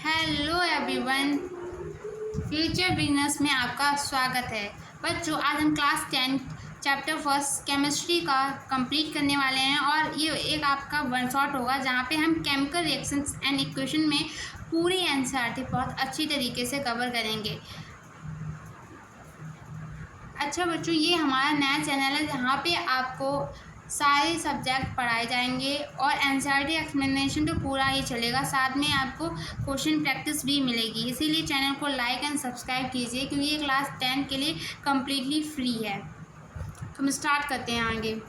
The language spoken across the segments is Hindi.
हेलो एवरीवन, फ्यूचर बिजनेस में आपका स्वागत है। बच्चों, आज हम क्लास 10 चैप्टर फर्स्ट केमिस्ट्री का कंप्लीट करने वाले हैं और ये एक आपका वन शॉट होगा जहाँ पे हम केमिकल रिएक्शंस एंड इक्वेशन में पूरी एनसीईआरटी बहुत अच्छी तरीके से कवर करेंगे। अच्छा बच्चों, ये हमारा नया चैनल है जहाँ पे आपको सारे सब्जेक्ट पढ़ाए जाएंगे और एनसीईआरटी एक्सप्लेनेशन तो पूरा ही चलेगा, साथ में आपको क्वेश्चन प्रैक्टिस भी मिलेगी। इसीलिए चैनल को लाइक एंड सब्सक्राइब कीजिए क्योंकि ये क्लास 10 के लिए कम्प्लीटली फ्री है। तो हम स्टार्ट करते हैं आगे।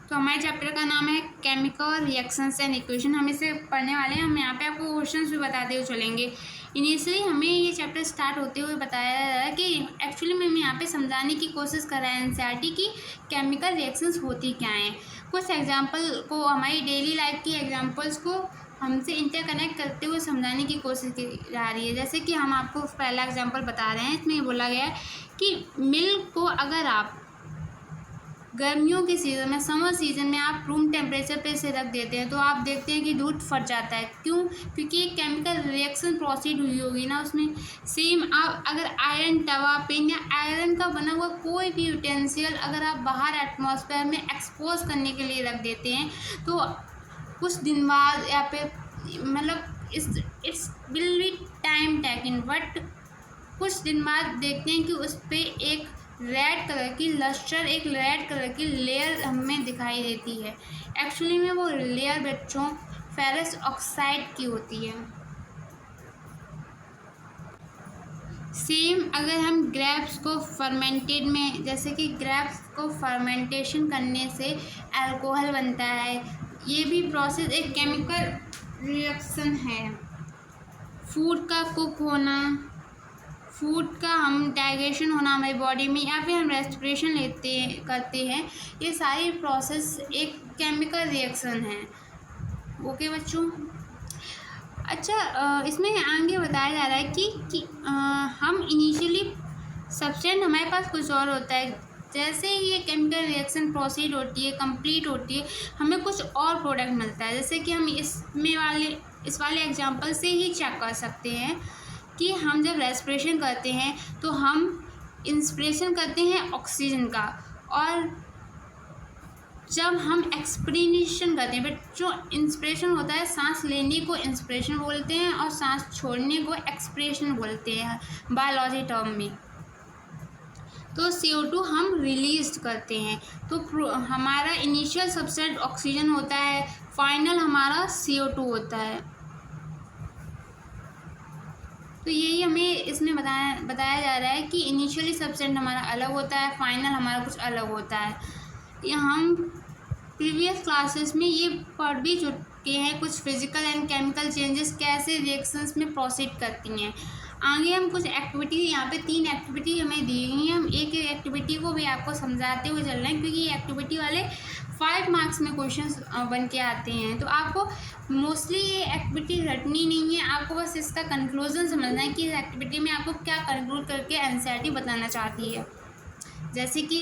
तो हमारे चैप्टर का नाम है केमिकल रिएक्शंस एंड इक्वेशन। हम इसे पढ़ने वाले हैं। हम यहाँ पे आपको क्वेश्चंस भी बताते हुए चलेंगे। इनिशियली हमें ये चैप्टर स्टार्ट होते हुए बताया जा रहा है कि एक्चुअली में यहाँ पे समझाने की कोशिश कर रहा है एनसीईआरटी की केमिकल रिएक्शंस होती क्या हैं। कुछ एग्जांपल को, हमारी डेली लाइफ की एग्जांपल्स को हमसे इंटरकनेक्ट करते हुए समझाने की कोशिश की जा रही है। जैसे कि हम आपको पहला एग्जाम्पल बता रहे हैं। इसमें बोला गया है कि मिल्क को अगर आप गर्मियों के सीज़न में, समर सीज़न में आप रूम टेम्परेचर पे से रख देते हैं तो आप देखते हैं कि दूध फट जाता है। क्यों? क्योंकि एक केमिकल रिएक्शन प्रोसीड हुई होगी ना उसमें। सेम आप अगर आयरन तवा पे या आयरन का बना हुआ कोई भी यूटेंसियल अगर आप बाहर एटमॉस्फेयर में एक्सपोज करने के लिए रख देते हैं तो कुछ दिन बाद या फिर मतलब it's will be time taking, but कुछ दिन बाद देखते हैं कि उस पर एक रेड कलर की लस्टर, एक रेड कलर की लेयर हमें दिखाई देती है। एक्चुअली में वो लेयर बच्चों फेरस ऑक्साइड की होती है। सेम अगर हम ग्रेप्स को फर्मेंटेड में, जैसे कि ग्रेप्स को फर्मेंटेशन करने से अल्कोहल बनता है, ये भी प्रोसेस एक केमिकल रिएक्शन है। फूड का कुक होना, फूड का हम डाइजेशन होना हमारी बॉडी में, या फिर हम रेस्पिरेशन करते हैं, ये सारी प्रोसेस एक केमिकल रिएक्शन है। ओके बच्चों। अच्छा, इसमें आगे बताया जा रहा है कि हम इनिशियली सब्सटेंस हमारे पास कुछ और होता है। जैसे ही ये केमिकल रिएक्शन प्रोसीड होती है, कंप्लीट होती है, हमें कुछ और प्रोडक्ट मिलता है। जैसे कि हम इस वाले एग्जांपल से ही चेक कर सकते हैं कि हम जब रेस्पिरेशन करते हैं तो हम इंस्पिरेशन करते हैं ऑक्सीजन का, और जब हम एक्सपिरेशन करते हैं, बट जो इंस्पिरेशन होता है, सांस लेने को इंस्पिरेशन बोलते हैं और सांस छोड़ने को एक्सपिरेशन बोलते हैं बायोलॉजी टर्म में। तो CO2 हम रिलीज करते हैं। तो हमारा इनिशियल सब्सटेंस ऑक्सीजन होता है, फाइनल हमारा CO2 होता है। तो यही हमें इसमें बताया जा रहा है कि इनिशियली सब्सटेंस हमारा अलग होता है, फाइनल हमारा कुछ अलग होता है। ये हम प्रीवियस क्लासेस में ये पढ़ भी चुके हैं, कुछ फिजिकल एंड केमिकल चेंजेस कैसे रिएक्शंस में प्रोसीड करती हैं। आगे हम कुछ एक्टिविटी, यहाँ पे 3 एक्टिविटी हमें दी गई हैं। हम एक एक एक्टिविटी को भी आपको समझाते हुए चल रहे हैं क्योंकि ये एक्टिविटी वाले 5 मार्क्स में क्वेश्चंस बन के आते हैं। तो आपको मोस्टली ये एक्टिविटी रटनी नहीं है, आपको बस इसका कंक्लूजन समझना है कि इस एक्टिविटी में आपको क्या कंक्लूड करके एनसीईआरटी बताना चाहती है। जैसे कि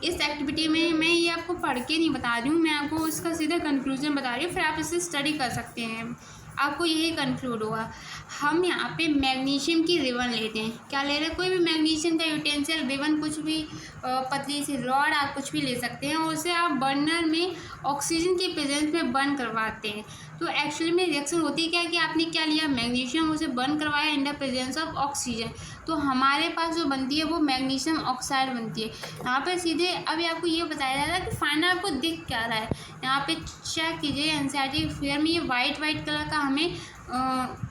इस एक्टिविटी में मैं ये आपको पढ़ के नहीं बता रही हूँ, मैं आपको इसका सीधा कंक्लूजन बता रही हूँ, फिर आप इसे स्टडी कर सकते हैं। आपको यही कंक्लूड होगा। हम यहाँ पे मैग्नीशियम की रिबन लेते हैं। क्या ले रहे हैं? कोई भी मैग्नीशियम का यूटेंसियल, रिबन, कुछ भी पतली सी रॉड आप कुछ भी ले सकते हैं, और उसे आप बर्नर में ऑक्सीजन के प्रेजेंस में बर्न करवाते हैं। तो एक्चुअली में रिएक्शन होती है क्या कि आपने क्या लिया, मैग्नीशियम, उसे बर्न करवाया in the presence of oxygen, तो हमारे पास जो बनती है वो मैग्नीशियम ऑक्साइड बनती है। यहाँ पे सीधे अभी आपको ये बताया जा रहा है कि फाइनल आपको दिख क्या रहा है। यहाँ पे चेक कीजिए एनसीईआरटी फिगर में, ये वाइट कलर का हमें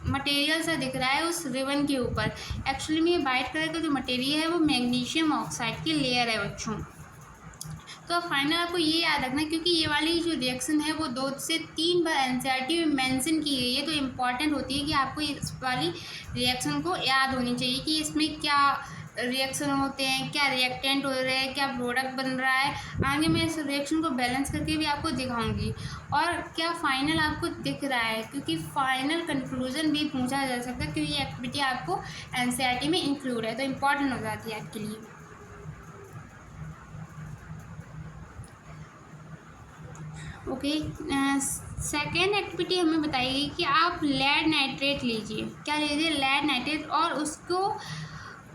मटेरियल सा दिख रहा है उस रिबन के ऊपर। एक्चुअली में ये वाइट कलर का जो मटेरियल है वो मैग्नीशियम ऑक्साइड की लेयर है बच्चों। तो फाइनल आपको ये याद रखना है क्योंकि ये वाली जो रिएक्शन है वो 2 से 3 बार एनसीईआरटी में मेंशन की गई है, तो इम्पॉर्टेंट होती है कि आपको इस वाली रिएक्शन को याद होनी चाहिए कि इसमें क्या रिएक्शन होते हैं, क्या रिएक्टेंट हो रहे हैं, क्या प्रोडक्ट बन रहा है। आगे मैं इस रिएक्शन को बैलेंस करके भी आपको दिखाऊंगी, और क्या फाइनल आपको दिख रहा है, क्योंकि फाइनल कंक्लूजन भी पूछा जा सकता है क्योंकि ये एक्टिविटी आपको एनसीईआरटी में इंक्लूड है, तो इम्पॉर्टेंट हो जाती है आपके लिए। ओके। सेकेंड एक्टिविटी हमें बताइए कि आप लेड नाइट्रेट लीजिए। क्या लीजिए? लेड नाइट्रेट, और उसको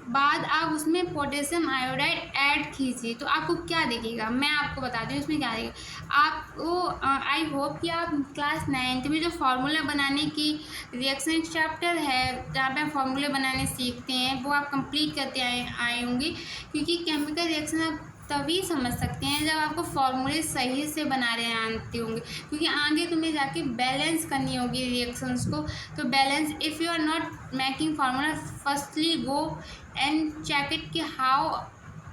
बाद आप उसमें पोटेशियम आयोडाइड ऐड कीजिए तो आपको क्या दिखेगा, मैं आपको बताती हूँ उसमें क्या दिखेगा आपको। आई होप कि आप क्लास 9th में जो फार्मूला बनाने की रिएक्शन चैप्टर है जहाँ पे हम फार्मूले बनाने सीखते हैं वो आप कंप्लीट करते आए होंगे, क्योंकि केमिकल रिएक्शन आप तभी समझ सकते हैं जब आपको फार्मूले सही से बना रहे आते होंगे, क्योंकि आगे तुम्हें जाके बैलेंस करनी होगी रिएक्शंस को। तो balance, if you are not making formula, firstly go and check it कि how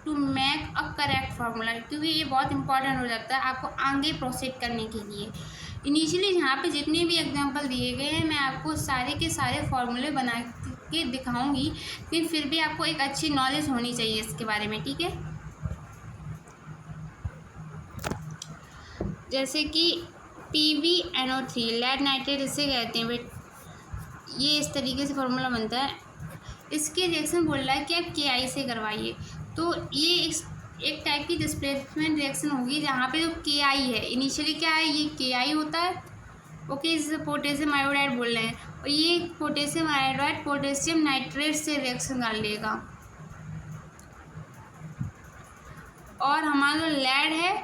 to make a correct formula, क्योंकि ये बहुत इंपॉर्टेंट हो जाता है आपको आगे प्रोसीड करने के लिए। इनिशियली यहाँ पे जितने भी एग्जांपल दिए गए हैं मैं आपको सारे के सारे फार्मूले बना के दिखाऊंगी, लेकिन फिर भी आपको एक अच्छी नॉलेज होनी चाहिए इसके बारे में, ठीक है। जैसे कि PbNO3 लेड नाइट्रेट इसे कहते हैं बेट, ये इस तरीके से फार्मूला बनता है। इसके रिएक्शन बोल रहा है कि आप KI से करवाइए, तो ये एक टाइप की डिस्प्लेसमेंट रिएक्शन होगी जहाँ पे जो KI है, इनिशियली क्या है, ये KI होता है, ओके, इसे पोटेशियम आयोडाइड बोल रहे हैं, और ये पोटेशियम आयोडाइड पोटेशियम नाइट्रेट से रिएक्शन कर लेगा, और हमारा जो लेड है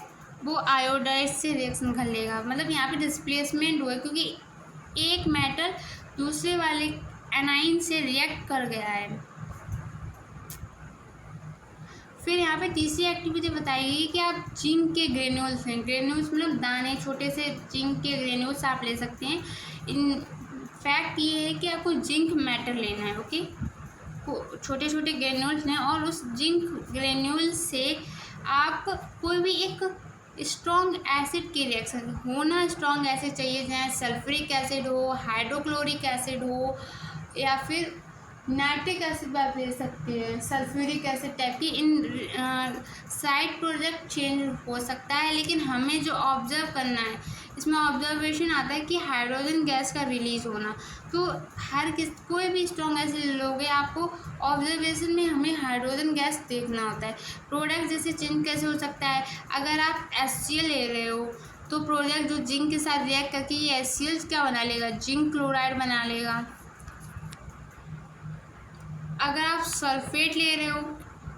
वो आयोडाइड से रिएक्शन कर लेगा। मतलब यहाँ पे डिस्प्लेसमेंट हुआ क्योंकि एक मेटल दूसरे वाले एनाइन से रिएक्ट कर गया है। फिर यहाँ पे तीसरी एक्टिविटी बताइए कि आप जिंक के ग्रेन्यूल्स हैं, ग्रेन्यूल्स मतलब दाने, छोटे से जिंक के ग्रेन्यूल्स आप ले सकते हैं। इन फैक्ट ये है कि आपको जिंक मेटल लेना है, ओके, छोटे छोटे ग्रेन्यूल्स हैं, और उस जिंक ग्रेन्यूल से आप कोई भी एक स्ट्रॉन्ग एसिड की रिएक्शन होना, स्ट्रॉन्ग एसिड चाहिए जहाँ सल्फ्यूरिक एसिड हो, हाइड्रोक्लोरिक एसिड हो, या फिर नाइट्रिक एसिड आप ले सकते हैं, सल्फ्यूरिक एसिड टाइप की। इन साइड प्रोडक्ट चेंज हो सकता है, लेकिन हमें जो ऑब्जर्व करना है इसमें ऑब्जर्वेशन आता है कि हाइड्रोजन गैस का रिलीज होना। तो कोई भी स्ट्रॉन्ग एसिड लोगे आपको ऑब्जर्वेशन में हमें हाइड्रोजन गैस देखना होता है। प्रोडक्ट जैसे चेंज कैसे हो सकता है, अगर आप HCl ले रहे हो तो प्रोडक्ट जो जिंक के साथ रिएक्ट करके ये HCl क्या बना लेगा, जिंक क्लोराइड बना लेगा। अगर आप सल्फेट ले रहे हो,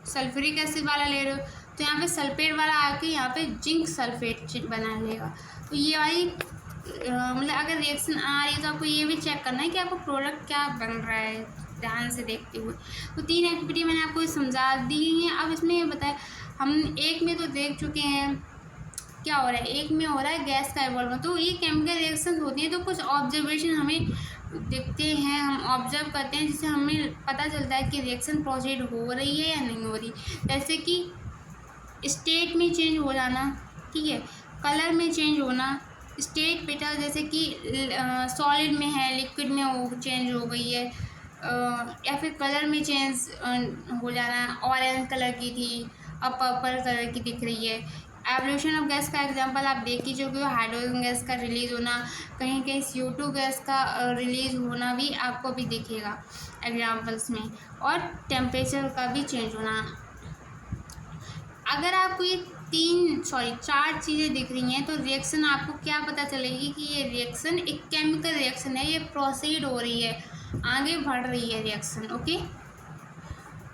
सल्फ्यूरिक एसिड वाला ले रहे हो, तो यहाँ पे सल्फेट वाला आके यहाँ पे जिंक सल्फेट बना लेगा। तो ये वाली मतलब अगर रिएक्शन आ रही है तो आपको ये भी चेक करना है कि आपको प्रोडक्ट क्या बन रहा है ध्यान से देखते हुए। तो 3 एक्टिविटी मैंने आपको समझा दी है। अब इसमें ये बताया, हम एक में तो देख चुके हैं क्या हो रहा है, एक में हो रहा है गैस का इवॉल्व। तो ये केमिकल रिएक्शन होती है, तो कुछ ऑब्जर्वेशन हमें देखते हैं, हम ऑब्जर्व करते हैं, जिससे हमें पता चलता है कि रिएक्शन प्रोसीड हो रही है या नहीं हो रही। जैसे कि स्टेट में चेंज हो जाना, ठीक है, कलर में चेंज होना, स्टेट बेटा जैसे कि सॉलिड में है, लिक्विड में वो चेंज हो गई है, या फिर कलर में चेंज हो जाना, ऑरेंज कलर की थी अब पर्पल कलर की दिख रही है। एवोल्यूशन ऑफ गैस का एग्जांपल आप देख ही चुके हो, हाइड्रोजन गैस का रिलीज होना, कहीं कहीं CO2 गैस का रिलीज होना भी आपको भी दिखेगा एग्जांपल्स में, और टेम्परेचर का भी चेंज होना। अगर आपको ये 4 चीज़ें दिख रही हैं तो रिएक्शन आपको क्या पता चलेगी कि ये रिएक्शन एक केमिकल रिएक्शन है, ये प्रोसीड हो रही है, आगे बढ़ रही है रिएक्शन, ओके।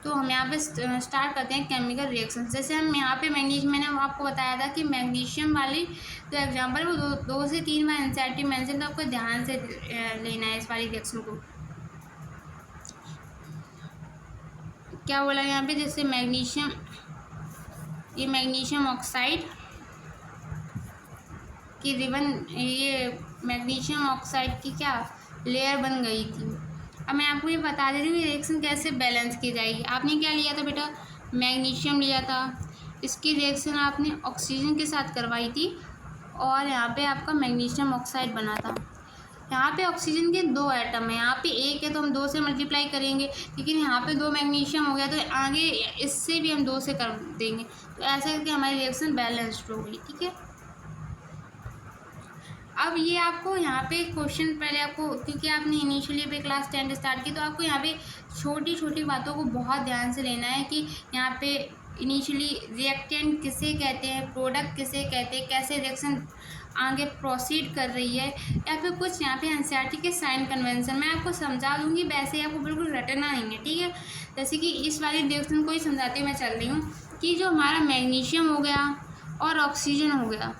तो हम यहाँ पे स्टार्ट करते हैं केमिकल रिएक्शन। जैसे हम यहाँ पे मैंने आपको बताया था कि मैग्नीशियम वाली जो एग्जांपल वो 2 से 3 बार एनसीईआरटी मेंशन, तो आपको ध्यान से लेना है इस वाली रिएक्शन को। क्या बोला यहाँ पे, जैसे मैग्नीशियम, ये मैग्नीशियम ऑक्साइड की रिबन, ये मैग्नीशियम ऑक्साइड की क्या लेयर बन गई थी। अब मैं आपको ये बता दे रही हूँ रिएक्शन कैसे बैलेंस की जाएगी। आपने क्या लिया था बेटा, मैग्नीशियम लिया था, इसकी रिएक्शन आपने ऑक्सीजन के साथ करवाई थी, और यहाँ पे आपका मैग्नीशियम ऑक्साइड बना था। यहाँ पे ऑक्सीजन के 2 एटम है, यहाँ पे 1 है तो हम 2 से मल्टीप्लाई करेंगे, लेकिन यहाँ पे 2 मैग्नीशियम हो गया तो आगे इससे भी हम 2 से कर देंगे, तो ऐसा करके हमारी रिएक्शन बैलेंस्ड हो गई, ठीक है। अब ये आपको यहाँ पे क्वेश्चन पहले आपको, क्योंकि आपने इनिशियली अभी क्लास 10 स्टार्ट की, तो आपको यहाँ पे छोटी छोटी बातों को बहुत ध्यान से लेना है कि यहाँ पे इनिशियली रिएक्टेंट किसे कहते हैं, प्रोडक्ट किसे कहते हैं, कैसे रिएक्शन आगे प्रोसीड कर रही है, या फिर कुछ यहाँ पे एनसीईआरटी के साइन कन्वेंशन मैं आपको समझा दूँगी, वैसे आपको बिल्कुल रटना नहीं है, ठीक है। जैसे कि इस वाली रिएक्शन को ही समझाते हुए मैं चल रही हूँ कि जो हमारा मैग्नीशियम हो गया और ऑक्सीजन हो गया,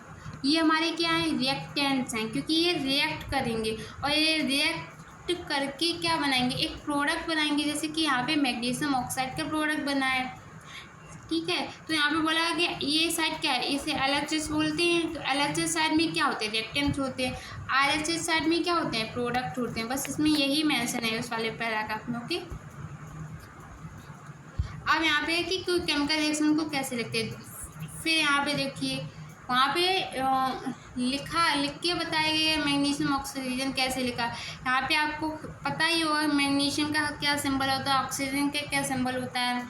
ये हमारे क्या है, रिएक्टेंट्स हैं, क्योंकि ये रिएक्ट करेंगे और ये रिएक्ट करके क्या बनाएंगे, एक प्रोडक्ट बनाएंगे। जैसे कि यहाँ पे मैग्नीशियम ऑक्साइड का प्रोडक्ट बना है, ठीक है। तो यहाँ पे बोला कि ये साइड क्या है, इसे एलएचएस बोलते हैं। तो एलएचएस साइड में क्या होते हैं, रिएक्टेंट्स होते हैं। आरएचएस साइड में क्या होते हैं, प्रोडक्ट होते हैं। बस इसमें यही मेंशन है उस वाले पैराग्राफ में, ओके। अब यहाँ पे कि कोई केमिकल रिएक्शन को कैसे लिखते हैं, फिर यहाँ पे देखिए वहाँ पे लिख के बताया गया है मैग्नीशियम ऑक्सीजन कैसे लिखा। यहाँ पे आपको पता ही होगा मैग्नीशियम का क्या सिंबल होता है, ऑक्सीजन का क्या सिंबल होता है।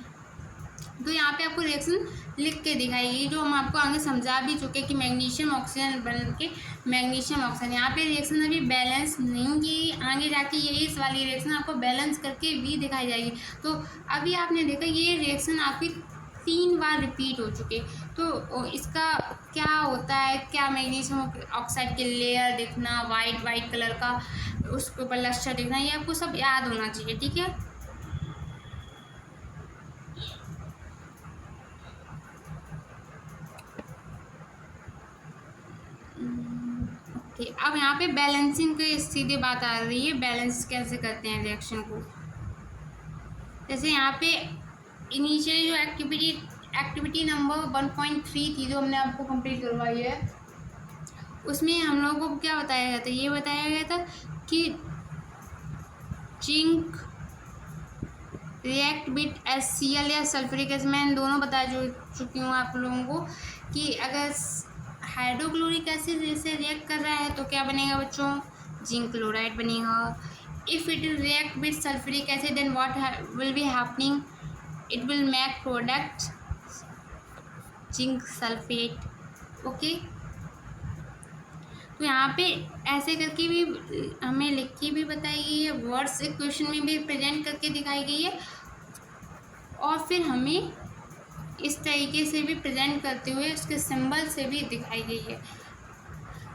तो यहाँ पे आपको रिएक्शन लिख के दिखाएगी, जो हम आपको आगे समझा भी चुके कि मैग्नीशियम ऑक्सीजन बन के मैग्नीशियम ऑक्सीजन। यहाँ पे रिएक्शन अभी बैलेंस नहीं की, आगे जाके यही इस वाली रिएक्शन आपको बैलेंस करके भी दिखाई जाएगी। तो अभी आपने देखा ये रिएक्शन आपकी 3 बार रिपीट हो चुके। तो इसका क्या होता है, क्या मैग्नीशियम ऑक्साइड के लेयर दिखना, वाइट कलर का उसके ऊपर लस्टर दिखना, ये आपको सब याद होना चाहिए, ठीक है। ओके, अब यहाँ पे बैलेंसिंग की सीधी बात आ रही है, बैलेंस कैसे करते हैं रिएक्शन को। जैसे यहाँ पे इनिशियली जो एक्टिविटी नंबर 1.3 थी जो हमने आपको कंप्लीट करवाई है, उसमें हम लोगों को क्या बताया गया था, ये बताया गया था कि जिंक रिएक्ट विद HCl या सल्फ्यूरिक एसिड। मैं दोनों बता चुकी हूँ आप लोगों को कि अगर हाइड्रोक्लोरिक एसिड जैसे रिएक्ट कर रहा है तो क्या बनेगा बच्चों, जिंक क्लोराइड बनेगा। If it react with sulphuric acid then what will be happening, it will make product zinc sulphate, okay. तो यहाँ पे ऐसे करके भी हमें लिख के भी बताई गई है, वर्ड्स क्वेश्चन में भी प्रेजेंट करके दिखाई गई है, और फिर हमें इस तरीके से भी प्रेजेंट करते हुए उसके सिंबल से भी दिखाई गई है।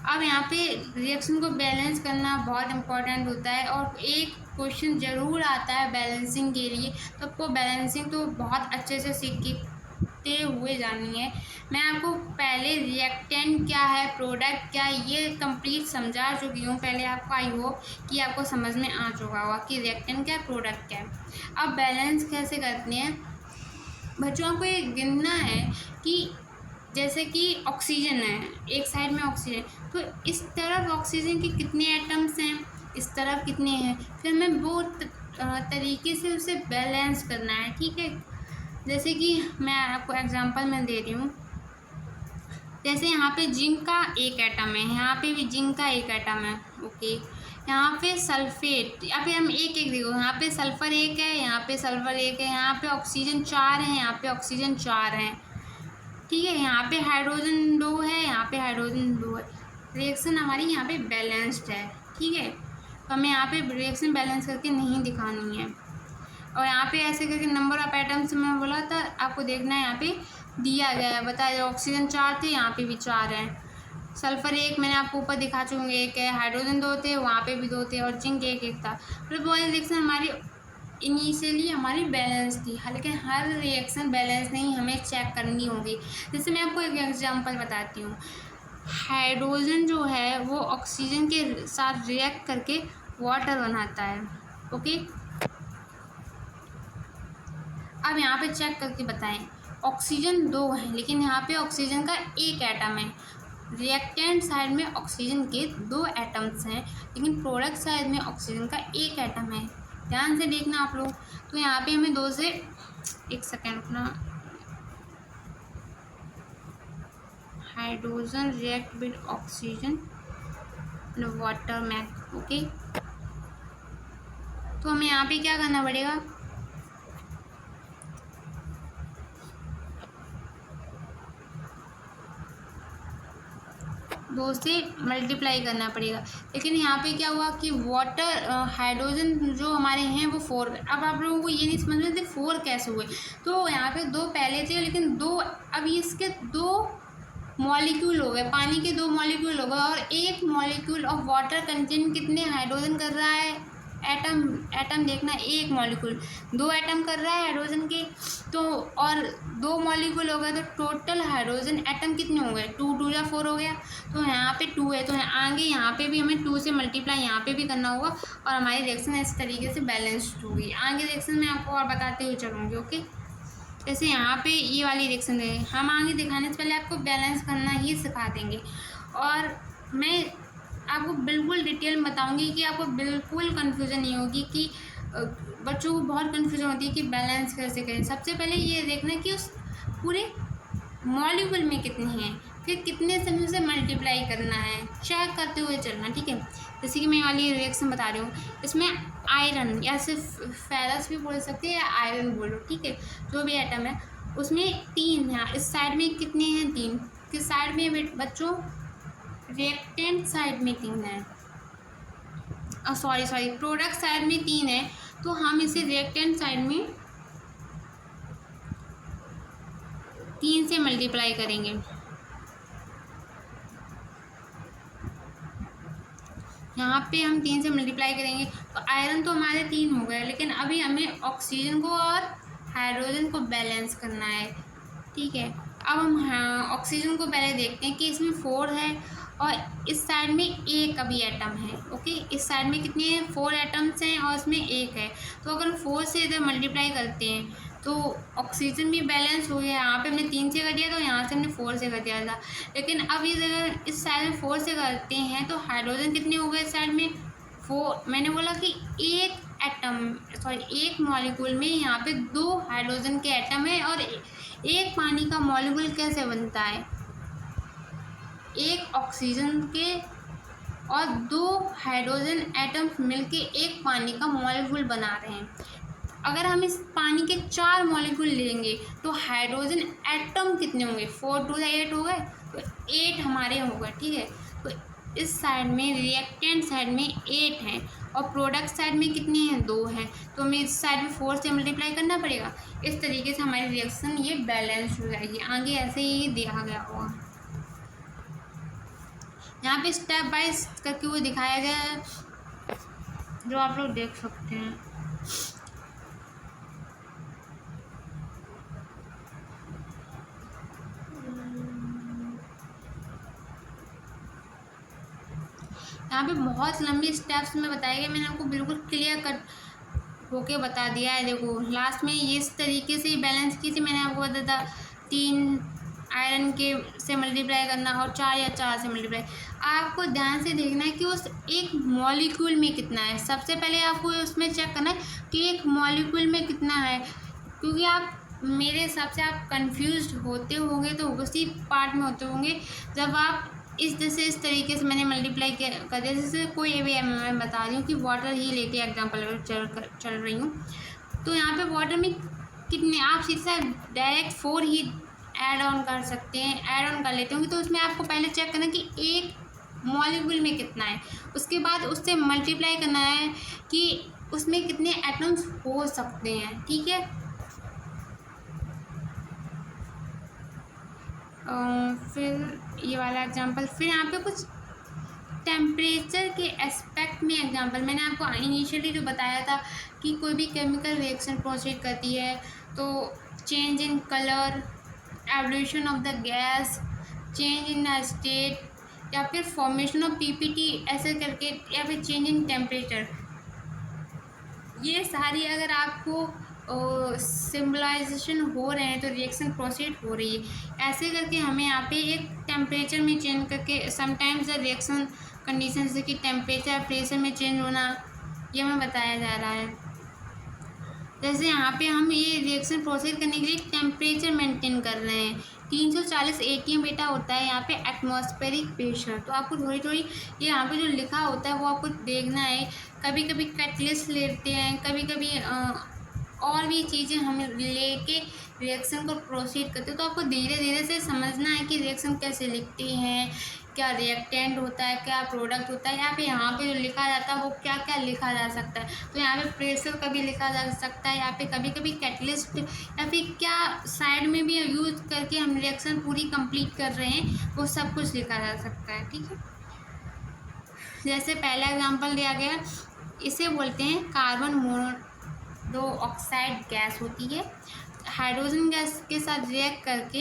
अब यहाँ पे रिएक्शन को बैलेंस करना बहुत इम्पोर्टेंट होता है, और एक क्वेश्चन ज़रूर आता है बैलेंसिंग के लिए, तो आपको बैलेंसिंग तो बहुत अच्छे से सीखते हुए जानी है। मैं आपको पहले रिएक्टेंट क्या है, प्रोडक्ट क्या है, ये कंप्लीट समझा चुकी हूँ पहले आपको। आई होप कि आपको समझ में आ चुका होगा कि रिएक्टेंट क्या है, प्रोडक्ट क्या है। अब बैलेंस कैसे करते हैं बच्चों को, ये गिनना है कि जैसे कि ऑक्सीजन है, एक साइड में ऑक्सीजन, तो इस तरफ ऑक्सीजन के कितने एटम्स हैं, इस तरफ कितने हैं, फिर हमें वो तरीके से उसे बैलेंस करना है, ठीक है। जैसे कि मैं आपको एग्जांपल में दे रही हूँ, जैसे यहाँ पे जिंक का एक एटम है, यहाँ पे भी जिंक का एक एटम है, ओके। यहाँ पे सल्फेट, यहाँ पे हम एक देखो, यहाँ पे सल्फ़र एक है, यहाँ पे सल्फ़र एक है, यहाँ पे ऑक्सीजन 4 है, यहाँ पे ऑक्सीजन 4 है, ठीक है। यहाँ पे हाइड्रोजन 2 है, यहाँ पे हाइड्रोजन 2 है। रिएक्शन हमारी यहाँ पे बैलेंस्ड है, ठीक है। तो हमें यहाँ पे रिएक्शन बैलेंस करके नहीं दिखानी है। और यहाँ पे ऐसे करके नंबर ऑफ एटम्स मैं बोला था आपको देखना है, यहाँ पे दिया गया है, बताया ऑक्सीजन 4 थे, यहाँ पे भी 4 हैं। सल्फ़र 1 मैंने आपको ऊपर दिखा चुकी, 1 है। हाइड्रोजन 2 थे, वहाँ पे भी 2 थे, और जिंक 1 था। मतलब वो रिएक्शन हमारी इनिशियली हमारी बैलेंस थी, हालांकि हर रिएक्शन बैलेंस नहीं, हमें चेक करनी होगी। जैसे मैं आपको एक एग्जांपल बताती हूँ, हाइड्रोजन जो है वो ऑक्सीजन के साथ रिएक्ट करके वाटर बनाता है, ओके। अब यहाँ पे चेक करके बताएं, ऑक्सीजन 2 है लेकिन यहाँ पे ऑक्सीजन का एक एटम है। रिएक्टेंट साइड में ऑक्सीजन के 2 एटम्स हैं, लेकिन प्रोडक्ट साइड में ऑक्सीजन का एक एटम है। ध्यान से देखना आप लोग। तो यहाँ पे हमें 2 से, एक सेकेंड रुकना, hydrogen react with oxygen water make, okay. तो हमें यहाँ पे क्या करना पड़ेगा, 2 से मल्टीप्लाई करना पड़ेगा। लेकिन यहाँ पे क्या हुआ कि वाटर हाइड्रोजन जो हमारे हैं वो 4। अब आप लोगों को ये नहीं समझ में थे 4 कैसे हुए। तो यहाँ पे 2 पहले थे, लेकिन 2 अब इसके 2 मॉलिक्यूल हो गए, पानी के 2 मॉलिक्यूल हो गए, और एक मॉलिक्यूल ऑफ वाटर कंटेन कितने हाइड्रोजन कर रहा है? एटम देखना, एक मॉलिक्यूल 2 एटम कर रहा है हाइड्रोजन के। तो और 2 मॉलिक्यूल हो गए, तो टोटल हाइड्रोजन एटम कितने हो गए? 2 2 या 4 हो गया। तो यहाँ पे 2 है, तो आगे यहाँ पे भी हमें 2 से मल्टीप्लाई यहाँ पे भी करना होगा, और हमारी रिएक्शन इस तरीके से बैलेंस्ड होगी। आगे रिएक्शन में आपको और बताते हुए चलूँगी। ओके, जैसे यहाँ पे ये वाली रिएक्शन है, हम आगे दिखाने से पहले आपको बैलेंस करना ही सिखा देंगे, और मैं आपको बिल्कुल डिटेल में बताऊंगी कि आपको बिल्कुल कन्फ्यूज़न नहीं होगी कि बच्चों को बहुत कन्फ्यूज़न होती है कि बैलेंस कैसे करें। सबसे पहले ये देखना कि उस पूरे मॉलिक्यूल में कितने हैं, फिर कितने समय से मल्टीप्लाई करना है, चेक करते हुए चलना। ठीक है, जैसे कि मैं वाली रिएक्शन बता रही हूँ, इसमें आयरन या सिर्फ फेरस भी बोल सकते हैं या आयरन बोलो, ठीक है, जो भी एटम है उसमें 3 हैं। इस साइड में कितने हैं? 3। किस साइड में बच्चों? रिएक्टेंट साइड में 3 है, सॉरी प्रोडक्ट साइड में 3 है, तो हम इसे रिएक्टेंट साइड में 3 से मल्टीप्लाई करेंगे। यहाँ पे हम 3 से मल्टीप्लाई करेंगे, तो आयरन तो हमारे 3 हो गए, लेकिन अभी हमें ऑक्सीजन को और हाइड्रोजन को बैलेंस करना है। ठीक है, अब हम ऑक्सीजन को पहले देखते हैं कि इसमें 4 है, और इस साइड में एक अभी एटम है। ओके, इस साइड में कितने हैं? 4 एटम्स हैं, और इसमें एक है। तो अगर 4 से इधर मल्टीप्लाई करते हैं तो ऑक्सीजन भी बैलेंस हो गया। यहाँ पे हमने 3 से कर दिया, तो यहाँ से हमने 4 से कर दिया था। लेकिन अब अगर इस साइड में 4 से करते हैं तो हाइड्रोजन कितने हो गए इस साइड में? 4। मैंने बोला कि एक मॉलिक्यूल में यहाँ पे 2 हाइड्रोजन के एटम है, और एक पानी का मॉलिक्यूल कैसे बनता है? एक ऑक्सीजन के और 2 हाइड्रोजन एटम्स मिलके एक पानी का मॉलिक्यूल बना रहे हैं। अगर हम इस पानी के 4 मॉलिक्यूल लेंगे तो हाइड्रोजन एटम कितने होंगे? 4 2 8 हो गए, तो 8 हमारे हो गए। ठीक है, तो इस साइड में रिएक्टेंट साइड में 8 हैं, और प्रोडक्ट साइड में कितने हैं? 2 हैं, तो हमें इस साइड में 4 से मल्टीप्लाई करना पड़ेगा। इस तरीके से हमारी रिएक्शन ये बैलेंस हो जाएगी। आगे ऐसे ही दिया गया होगा, यहाँ पे स्टेप बाय करके वो दिखाया गया है, जो आप लोग देख सकते हैं। यहाँ पे बहुत लंबी स्टेप्स में बताया गया, मैंने आपको बिल्कुल क्लियर कट होके बता दिया है। देखो लास्ट में ये इस तरीके से बैलेंस की थी, मैंने आपको बताया था 3 आयरन के से मल्टीप्लाई करना और 4 या 4 से मल्टीप्लाई। आपको ध्यान से देखना है कि उस एक मॉलिक्यूल में कितना है। सबसे पहले आपको उसमें चेक करना है कि एक मॉलिक्यूल में कितना है, क्योंकि आप मेरे हिसाब से आप कंफ्यूज होते होंगे तो उसी पार्ट में होते होंगे जब आप इस तरीके से मैंने मल्टीप्लाई कर दिया। जैसे कोई भी मैं बता रही हूँ कि वाटर ही लेके एग्जाम्पल चल रही हूँ, तो यहाँ पे वाटर में कितने, आप सीधा डायरेक्ट 4 ही ऐड ऑन कर सकते हैं, ऐड ऑन कर लेते होंगे। तो उसमें आपको पहले चेक करना कि एक मॉलिक्यूल में कितना है, उसके बाद उससे मल्टीप्लाई करना है कि उसमें कितने एटम्स हो सकते हैं। ठीक है, फिर ये वाला एग्जांपल, फिर यहाँ पे कुछ टेम्परेचर के एस्पेक्ट में एग्जांपल। मैंने आपको इनिशियली जो बताया था कि कोई भी केमिकल रिएक्शन प्रोसीड करती है तो change in colour, evolution of the gas, change in the state, या फिर फॉर्मेशन ऑफ पीपीटी ऐसे करके, या फिर चेंज इन टेम्परेचर, ये सारी अगर आपको सिम्बलाइजेशन हो रहे हैं तो रिएक्शन प्रोसीड हो रही है। ऐसे करके हमें यहाँ पे एक टेम्परेचर में चेंज करके, समटाइम्स द रिएक्शन कंडीशन जैसे कि टेम्परेचर प्रेशर में चेंज होना, ये हमें बताया जा रहा है। जैसे यहाँ पे हम ये रिएक्शन प्रोसीड करने के लिए टेम्परेचर मेंटेन कर रहे हैं। 340 atm बेटा होता है यहाँ पे एटमॉस्फेरिक प्रेशर। तो आपको थोड़ी थोड़ी ये यहाँ पे जो लिखा होता है वो आपको देखना है। कभी कभी कैटलिस्ट लेते हैं, कभी कभी और भी चीज़ें हम लेके रिएक्शन को प्रोसीड करते हो तो आपको धीरे धीरे से समझना है कि रिएक्शन कैसे लिखते हैं, क्या रिएक्टेंट होता है, क्या प्रोडक्ट होता है। यहाँ पे जो लिखा जाता है वो क्या क्या लिखा जा सकता है। तो यहाँ पे प्रेशर कभी लिखा जा सकता है, यहाँ पे कभी कभी कैटलिस्ट या फिर क्या साइड में भी यूज करके हम रिएक्शन पूरी कंप्लीट कर रहे हैं वो सब कुछ लिखा जा सकता है। ठीक है, जैसे पहला एग्जांपल दिया गया, इसे बोलते हैं कार्बन मोनोऑक्साइड गैस होती है। हाइड्रोजन गैस के साथ रिएक्ट करके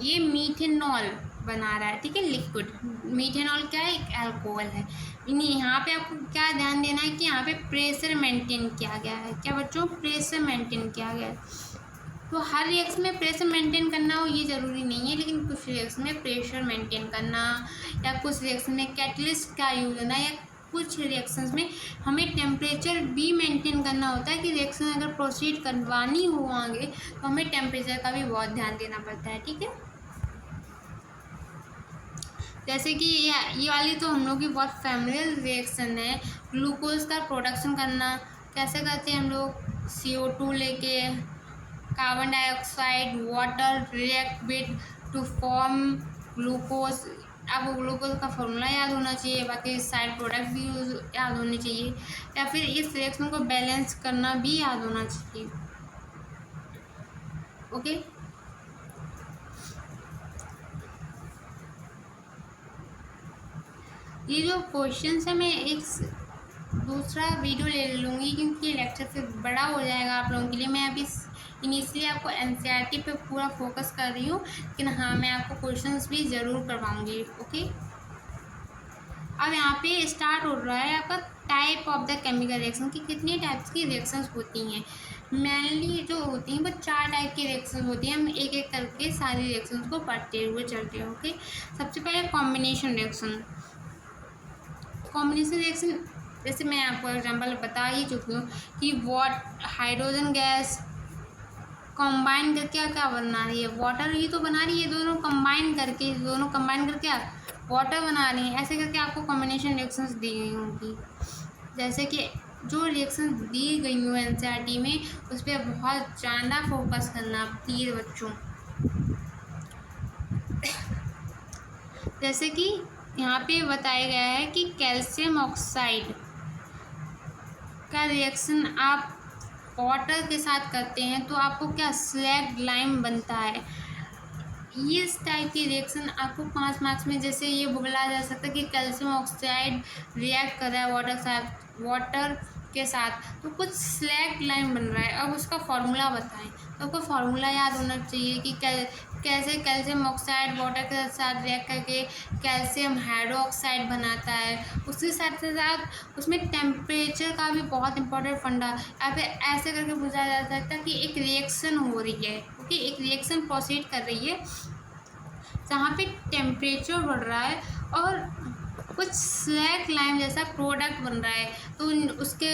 ये मीथेनॉल बना रहा है। ठीक है, लिक्विड मीथेनॉल क्या है, एक अल्कोहल है। यहाँ पे आपको क्या ध्यान देना है कि यहाँ पे प्रेशर मेंटेन किया गया है। क्या बच्चों, प्रेशर मेंटेन किया गया है। तो हर रिएक्शन में प्रेशर मेंटेन करना हो ये ज़रूरी नहीं है, लेकिन कुछ रिएक्शन में प्रेशर मेंटेन करना या कुछ रिएक्शन में कैटलिस्ट का यूज होना या कुछ रिएक्शंस में हमें टेम्परेचर भी मेंटेन करना होता है कि रिएक्शन अगर प्रोसीड करवानी हो आगे तो हमें टेम्परेचर का भी बहुत ध्यान देना पड़ता है। ठीक है, जैसे कि ये वाली तो हम लोग की बहुत फेमलियर रिएक्शन है, ग्लूकोज का प्रोडक्शन करना। कैसे करते हैं हम लोग, CO2 लेके carbon dioxide water react with two form glucose. आपको ग्लूकोज का फॉर्मूला याद होना चाहिए, बाकी साइड प्रोडक्ट भी याद होने चाहिए, या फिर इस रिएक्शन को बैलेंस करना भी याद होना चाहिए। ओके, ये जो क्वेश्चंस है मैं एक दूसरा वीडियो ले लूँगी क्योंकि लेक्चर फिर बड़ा हो जाएगा आप लोगों के लिए। मैं अभी इनिशियली आपको NCERT पे पूरा फोकस कर रही हूँ, लेकिन हाँ मैं आपको क्वेश्चंस भी ज़रूर करवाऊँगी। ओके, अब यहाँ पे स्टार्ट हो रहा है आपका type of the chemical reaction की कितनी टाइप्स की रिएक्शंस होती हैं। मेनली जो होती हैं वो 4 टाइप की रिएक्शन होती हैं। हम एक एक करके सारी रिएक्शंस को पढ़ते हुए चलते हैं। ओके, सबसे पहले कॉम्बिनेशन रिएक्शन। कॉम्बिनेशन रिएक्शन जैसे मैं आपको एग्जांपल बता ही चुकी हूँ कि हाइड्रोजन गैस कंबाइन करके क्या बना रही है, वाटर ही तो बना रही है। दोनों कंबाइन करके वाटर बना रही है। ऐसे करके आपको कॉम्बिनेशन रिएक्शंस दी गई होंगी। जैसे कि जो रिएक्शन दी गई हो NCERT में उस पर बहुत ज़्यादा फोकस करना प्लीज़ बच्चों। जैसे कि यहाँ पे बताया गया है कि कैल्शियम ऑक्साइड का रिएक्शन आप वाटर के साथ करते हैं तो आपको क्या स्लैग लाइम बनता है। इस टाइप की रिएक्शन आपको 5 मार्क्स में जैसे ये बोला जा सकता है कि कैल्शियम ऑक्साइड रिएक्ट कर रहा है वाटर के साथ तो कुछ स्लैग लाइम बन रहा है। अब उसका फार्मूला बताएं, तो आपको फार्मूला याद होना चाहिए कि कैसे कैल्शियम ऑक्साइड वाटर के साथ रिएक्ट करके कैल्शियम हाइड्रोक्साइड बनाता है। उसके साथ साथ उसमें टेम्परेचर का भी बहुत इंपॉर्टेंट फंडा या फिर ऐसे करके पूछा जा सकता है कि एक रिएक्शन हो रही है। ओके, एक रिएक्शन प्रोसीड कर रही है जहाँ पे टेम्परेचर बढ़ रहा है और कुछ स्लैग लाइम जैसा प्रोडक्ट बन रहा है। तो उसके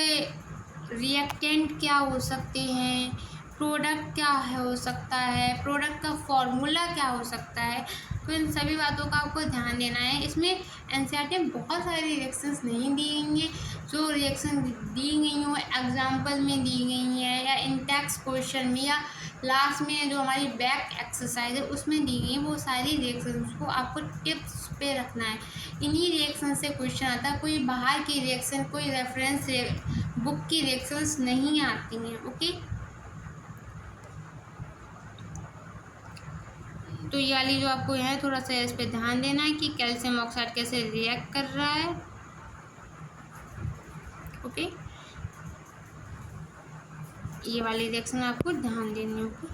रिएक्टेंट क्या हो सकते हैं, प्रोडक्ट क्या हो सकता है, प्रोडक्ट का फॉर्मूला क्या हो सकता है। तो इन सभी बातों का आपको ध्यान देना है। इसमें NCERT में बहुत सारी रिएक्शंस नहीं दी गई हैं। जो रिएक्शन दी गई हो एग्जाम्पल में दी गई हैं या इन टेक्स्ट क्वेश्चन में या लास्ट में जो हमारी बैक एक्सरसाइज है उसमें दी गई, वो सारी रिएक्शंस को आपको टिप्स पे रखना है। इन्हीं रिएक्शन से क्वेश्चन आता है, कोई बाहर की रिएक्शन, कोई रेफरेंस बुक की रिएक्शंस नहीं आती हैं। ओके, तो ये वाली जो आपको है थोड़ा सा इस पे ध्यान देना है कि कैल्शियम ऑक्साइड कैसे रिएक्ट कर रहा है। ओके, ये वाली रिएक्शन आपको ध्यान देनी होगी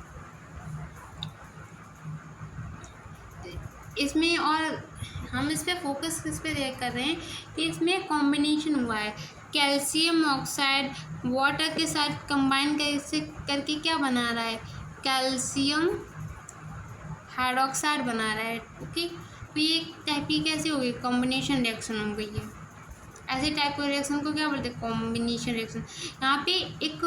इसमें। और हम इस पे फोकस किस पे कर रहे हैं कि इसमें कॉम्बिनेशन हुआ है, कैल्शियम ऑक्साइड वाटर के साथ कंबाइन करके क्या बना रहा है, कैल्शियम हाइड्रोक्साइड बना रहा है। ओके, तो ये टाइप की कैसे हो गई, कॉम्बिनेशन रिएक्शन हो गई है। ऐसे टाइप के रिएक्शन को क्या बोलते हैं, कॉम्बिनेशन रिएक्शन। यहाँ पे एक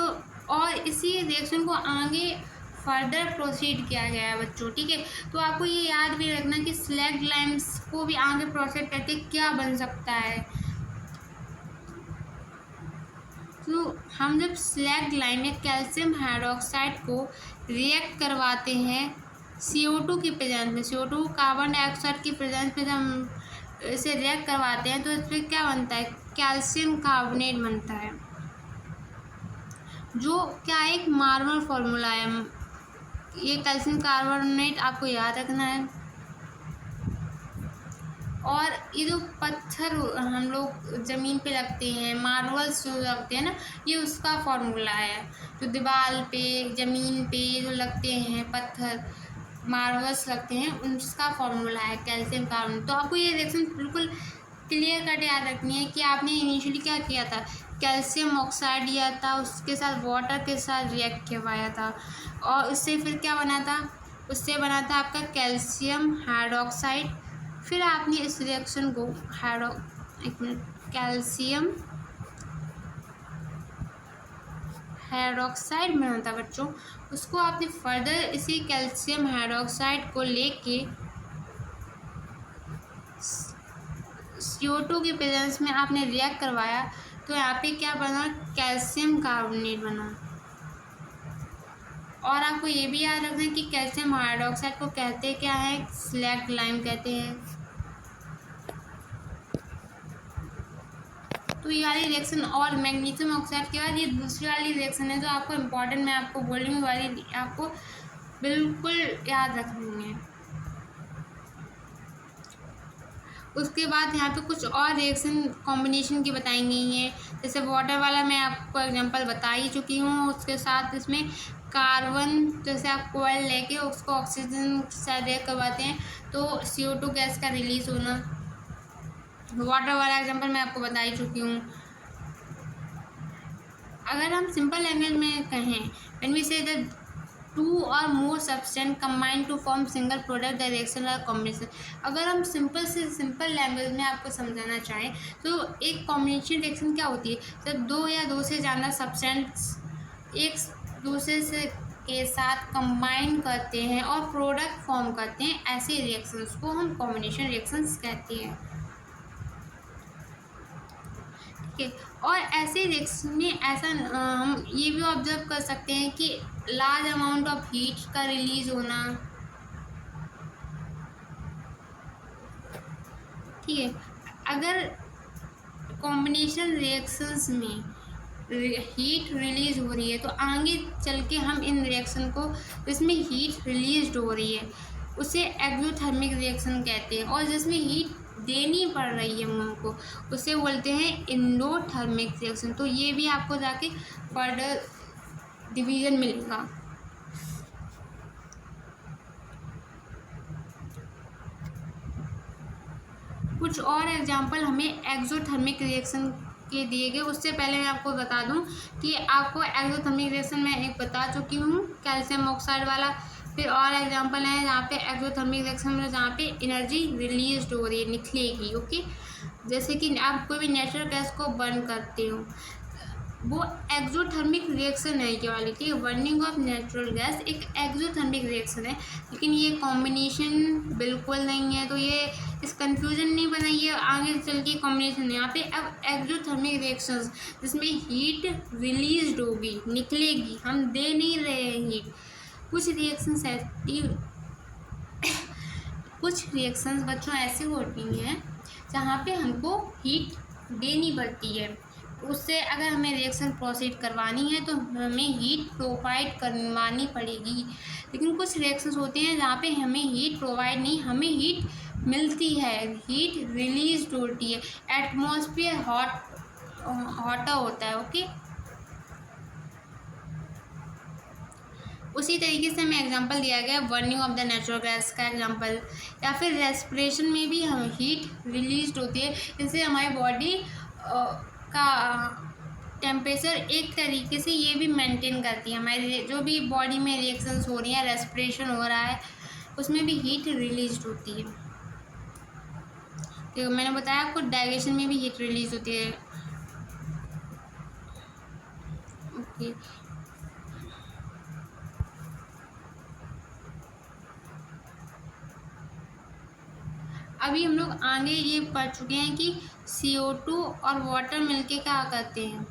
और इसी रिएक्शन को आगे फर्दर प्रोसीड किया गया है बच्चों। ठीक है, तो आपको ये याद भी रखना कि स्लैग लाइम्स को भी आगे प्रोसीड करके क्या बन सकता है। तो हम जब स्लैग में कैल्शियम हाइड्रोक्साइड को रिएक्ट करवाते हैं CO2 की प्रेजेंस में, CO2 कार्बन डाइऑक्साइड की प्रेजेंस में जब हम इसे रिएक्ट करवाते हैं तो इसमें क्या बनता है, कैल्शियम कार्बोनेट बनता है, जो क्या एक मार्बल फॉर्मूला है। ये कैल्शियम कार्बोनेट आपको याद रखना है। और ये जो पत्थर हम लोग ज़मीन पे रखते हैं, मार्बल्स जो रखते हैं ना, ये उसका फॉर्मूला है। जो दीवार पे, ज़मीन पे जो लगते हैं पत्थर, मार्बल्स लगते हैं, उसका फॉर्मूला है कैल्शियम कार्बोनेट। तो आपको ये रिएक्शन बिल्कुल क्लियर कट याद रखनी है कि आपने इनिशियली क्या किया था, कैल्शियम ऑक्साइड लिया था, उसके साथ वाटर के साथ रिएक्ट करवाया था, और उससे फिर क्या बना था, उससे बना था आपका कैल्शियम हाइड्रोक्साइड। फिर आपने इस रिएक्शन को कैल्शियम हाइड्रोक्साइड बना था बच्चों, उसको आपने फर्दर इसी कैल्शियम हाइड्रोक्साइड को लेके CO2 की प्रेजेंस में आपने रिएक्ट करवाया, तो यहाँ पे क्या बना, कैल्शियम कार्बोनेट बना। और आपको ये भी याद रखना है कि कैल्शियम हाइड्रोक्साइड को कहते क्या है, स्लैग लाइम कहते हैं। तो ये वाली रिएक्शन, और मैग्नीशियम ऑक्साइड के बाद ये दूसरी वाली रिएक्शन है जो आपको इम्पोर्टेंट, मैं आपको बोल रही हूँ वाली, आपको बिल्कुल याद रखनी है। उसके बाद यहाँ पे कुछ और रिएक्शन कॉम्बिनेशन की बताई गई हैं, जैसे वाटर वाला मैं आपको एग्जांपल बता ही चुकी हूँ। उसके साथ इसमें कार्बन, जैसे आप कोयल लेके उसको ऑक्सीजन के साथ रिएक्ट करवाते हैं तो CO2 गैस का रिलीज होना। वाटर वाला एग्जांपल मैं आपको बता ही चुकी हूँ। अगर हम सिंपल लैंग्वेज में कहें, when we say the two और more substance combine to form single product, the reaction और कॉम्बिनेशन। अगर हम सिंपल से सिंपल लैंग्वेज में आपको समझाना चाहें तो एक कॉम्बिनेशन रिएक्शन क्या होती है, जब दो या दो से ज़्यादा सब्सटेंस एक दूसरे से के साथ कंबाइन करते हैं और प्रोडक्ट फॉर्म करते हैं, ऐसे रिएक्शंस को हम कॉम्बिनेशन रिएक्शंस कहते हैं। ठीक है, और ऐसे रिएक्शन में ऐसा हम ये भी ऑब्जर्व कर सकते हैं कि लार्ज अमाउंट ऑफ हीट का रिलीज होना। ठीक है, अगर कॉम्बिनेशन रिएक्शंस में हीट रिलीज हो रही है तो आगे चल के हम इन रिएक्शन को, जिसमें हीट रिलीज हो रही है, उसे एक्सोथर्मिक रिएक्शन कहते हैं, और जिसमें हीट देनी पड़ रही है हम लोगों को, उसे बोलते हैं एंडोथर्मिक रिएक्शन। तो ये भी आपको जाके फर्दर डिवीजन मिलेगा। कुछ और एग्जांपल हमें एक्सोथर्मिक रिएक्शन के दिए गए, उससे पहले मैं आपको बता दूं कि आपको एक्सोथर्मिक रिएक्शन मैं एक बता चुकी हूँ, कैल्शियम ऑक्साइड वाला। फिर और एग्जांपल है जहाँ पे एक्सोथर्मिक रिएक्शन में जहाँ पे एनर्जी रिलीज हो रही है, निकलेगी। ओके, जैसे कि आप कोई भी नेचुरल गैस को बर्न करते हो, वो एक्सोथर्मिक रिएक्शन है ये वाली। ठीक है, बर्निंग ऑफ नेचुरल गैस एक एक्सोथर्मिक रिएक्शन है, लेकिन ये कॉम्बिनेशन बिल्कुल नहीं है। तो ये इस कंफ्यूजन नहीं बनाइए, आगे चल के कॉम्बिनेशन है। यहाँ पे अब एक्सोथर्मिक रिएक्शंस जिसमें हीट रिलीज होगी, निकलेगी, हम दे नहीं रहे हैं हीट। कुछ रिएक्शंस ऐसी कुछ रिएक्शंस बच्चों ऐसी होती हैं जहाँ पे हमको हीट देनी पड़ती है, उससे अगर हमें रिएक्शन प्रोसीड करवानी है तो हमें हीट प्रोवाइड करवानी पड़ेगी। लेकिन कुछ रिएक्शंस होते हैं जहाँ पे हमें हीट प्रोवाइड नहीं, हमें हीट मिलती है, हीट रिलीज होती है, एटमॉस्फेयर हॉटर होता है। ओके, उसी तरीके से हमें एग्जांपल दिया गया burning of the natural gas का एग्जांपल, या फिर रेस्पिरेशन में भी हम हीट रिलीज होती है, इससे हमारी बॉडी का टेम्परेचर एक तरीके से ये भी मेंटेन करती है। हमारे जो भी बॉडी में रिएक्शंस हो रही हैं, रेस्पिरेशन हो रहा है, उसमें भी हीट रिलीज होती है। तो मैंने बताया आपको डाइजेशन में भी हीट रिलीज होती है। ओके, अभी हम लोग आगे ये पढ़ चुके हैं कि CO2 और वाटर मिलके क्या करते हैं,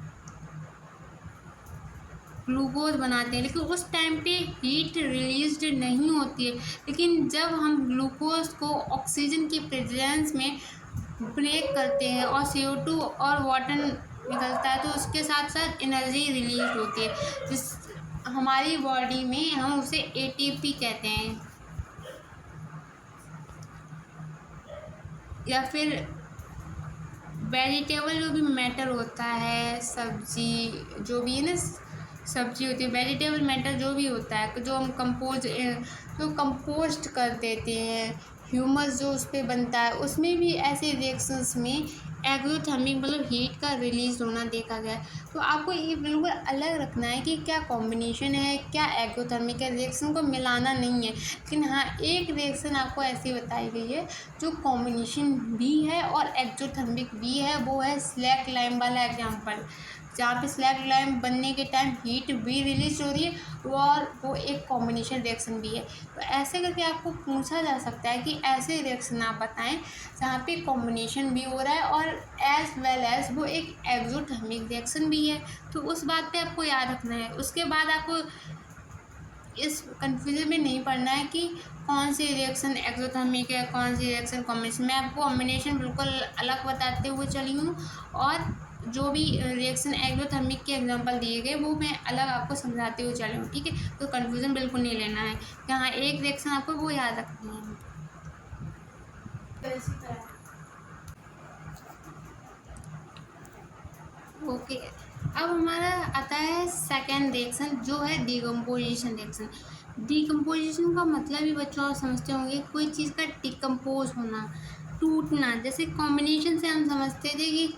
ग्लूकोज बनाते हैं, लेकिन उस टाइम पे हीट रिलीज्ड नहीं होती है। लेकिन जब हम ग्लूकोज को ऑक्सीजन की प्रेजेंस में ब्रेक करते हैं और CO2 और वाटर निकलता है, तो उसके साथ साथ एनर्जी रिलीज होती है, जिस हमारी बॉडी में हम उसे ATP कहते हैं। या फिर वेजिटेबल जो भी मैटर होता है, सब्जी जो भी है ना, सब्जी होती है, वेजिटेबल मैटर जो भी होता है, जो हम कंपोस्ट कर देते हैं, ह्यूमस जो उस पर बनता है, उसमें भी ऐसे रिएक्शंस में एक्सोथर्मिक मतलब हीट का रिलीज होना देखा गया है। तो आपको ये बिल्कुल अलग रखना है कि क्या कॉम्बिनेशन है, क्या एक्सोथर्मिक है, रिएक्शन को मिलाना नहीं है। लेकिन हाँ, एक रिएक्शन आपको ऐसी बताई गई है जो कॉम्बिनेशन भी है और एक्सोथर्मिक भी है, वो है स्लैक लाइम वाला एग्जाम्पल, जहाँ पे स्लैक लाइम बनने के टाइम हीट भी रिलीज हो रही है और वो एक कॉम्बिनेशन रिएक्शन भी है। तो ऐसे करके आपको पूछा जा सकता है कि ऐसे रिएक्शन आप बताएं जहाँ पे कॉम्बिनेशन भी हो रहा है और एज वेल एज वो एक एक्सोथर्मिक रिएक्शन भी है। तो उस बात पे आपको याद रखना है। उसके बाद आपको इस कन्फ्यूजन में नहीं पड़ना है कि कौन सी रिएक्शन एक्सोथर्मिक है, कौन सी रिएक्शन कॉम्बिनेशन। मैं आपको कॉम्बिनेशन बिल्कुल अलग बताते हुए चली हूँ और जो भी रिएक्शन एक्सोथर्मिक के एग्जांपल दिए गए वो मैं अलग आपको समझाते हुए चली हूँ, ठीक है। तो कन्फ्यूजन बिल्कुल नहीं लेना है। यहाँ एक रिएक्शन आपको वो याद रखनी है। ओके, अब हमारा आता है सेकेंड रिएक्शन, जो है डिकम्पोजिशन रिएक्शन। डिकम्पोजिशन का मतलब ही बच्चों आप समझते होंगे, कोई चीज़ का डिकम्पोज होना, टूटना। जैसे कॉम्बिनेशन से हम समझते थे कि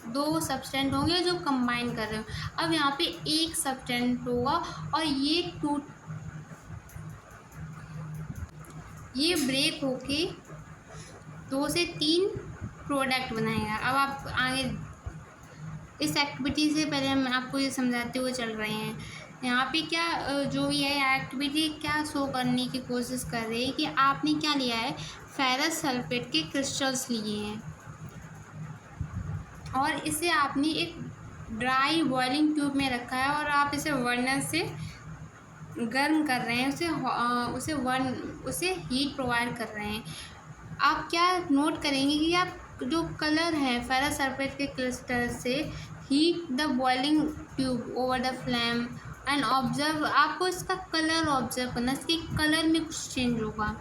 दो सब्सटेंट होंगे जो कंबाइन कर रहे हो। अब यहाँ पे एक सब्सटेंट होगा और ये ब्रेक होके 2 से 3 प्रोडक्ट बनाएगा। अब आप आगे इस एक्टिविटी से पहले हम आपको ये समझाते हुए चल रहे हैं। यहाँ पे क्या जो भी है एक्टिविटी क्या शो करने की कोशिश कर रही है कि आपने क्या लिया है, फेरस सल्फेट के क्रिस्टल्स लिए हैं और इसे आपने एक ड्राई बॉइलिंग ट्यूब में रखा है और आप इसे बर्नर से गर्म कर रहे हैं, उसे हीट प्रोवाइड कर रहे हैं। आप क्या नोट करेंगे कि आप जो कलर है फेरस सल्फेट के क्रिस्टल से heat the boiling tube over the flame and observe. आपको इसका कलर ऑब्जर्व करना, इसके कलर में कुछ चेंज होगा।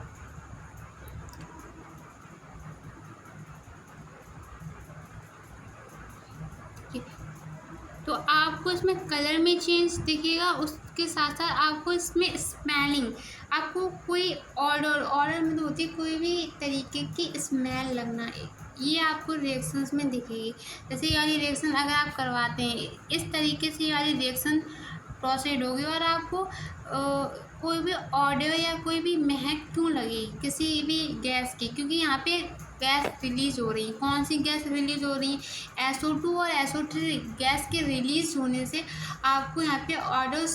तो आपको इसमें कलर में चेंज दिखेगा, उसके साथ साथ आपको इसमें स्मेलिंग, आपको कोई ऑर्डर में होती है कोई भी तरीके की स्मेल लगना, ये आपको रिएक्शंस में दिखेगी। जैसे ये वाली रिएक्शन अगर आप करवाते हैं इस तरीके से, ये वाली रिएक्शन प्रोसीड होगी और आपको कोई भी ऑडियो या कोई भी महक क्यों लगी किसी भी गैस की, क्योंकि यहाँ पे गैस रिलीज हो रही है। कौन सी गैस रिलीज हो रही है, SO2 और SO3 गैस के रिलीज होने से आपको यहाँ पे ऑडियो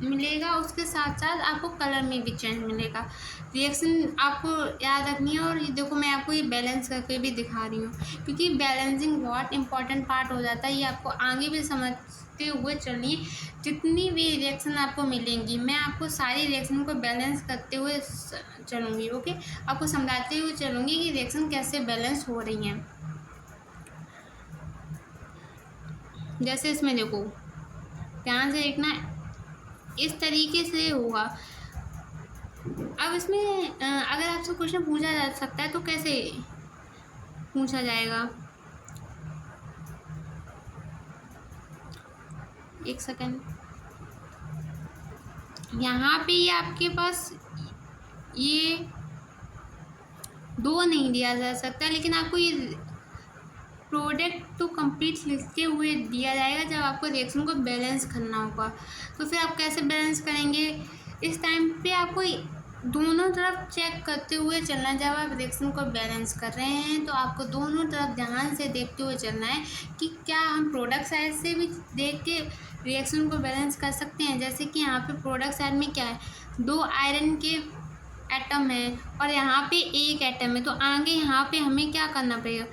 मिलेगा, उसके साथ साथ आपको कलर में भी चेंज मिलेगा। रिएक्शन आपको याद रखनी है। और ये देखो मैं आपको ये बैलेंस करके भी दिखा रही हूँ, क्योंकि बैलेंसिंग बहुत इंपॉर्टेंट पार्ट हो जाता है। ये आपको आगे भी समझते हुए चलिए, जितनी भी रिएक्शन आपको मिलेंगी मैं आपको सारी रिएक्शन को बैलेंस करते हुए चलूँगी। ओके, आपको समझाते हुए चलूँगी कि रिएक्शन कैसे बैलेंस हो रही हैं। जैसे इसमें देखो, ध्यान से देखना, इस तरीके से होगा। अब इसमें अगर आपसे क्वेश्चन पूछा जा सकता है तो कैसे पूछा जाएगा, एक सेकंड। यहाँ पे ये आपके पास ये 2 नहीं दिया जा सकता, लेकिन आपको ये प्रोडक्ट तो कंप्लीट लिखते हुए दिया जाएगा जब आपको रिएक्शन को बैलेंस करना होगा। तो फिर आप कैसे बैलेंस करेंगे, इस टाइम पे आपको दोनों तरफ चेक करते हुए चलना है। जब आप रिएक्शन को बैलेंस कर रहे हैं तो आपको दोनों तरफ ध्यान से देखते हुए चलना है कि क्या हम प्रोडक्ट साइड से भी देख के रिएक्शन को बैलेंस कर सकते हैं। जैसे कि यहाँ पे प्रोडक्ट साइड में क्या है, 2 आयरन के एटम है और यहाँ पे 1 एटम है, तो आगे यहाँ पे हमें क्या करना पड़ेगा,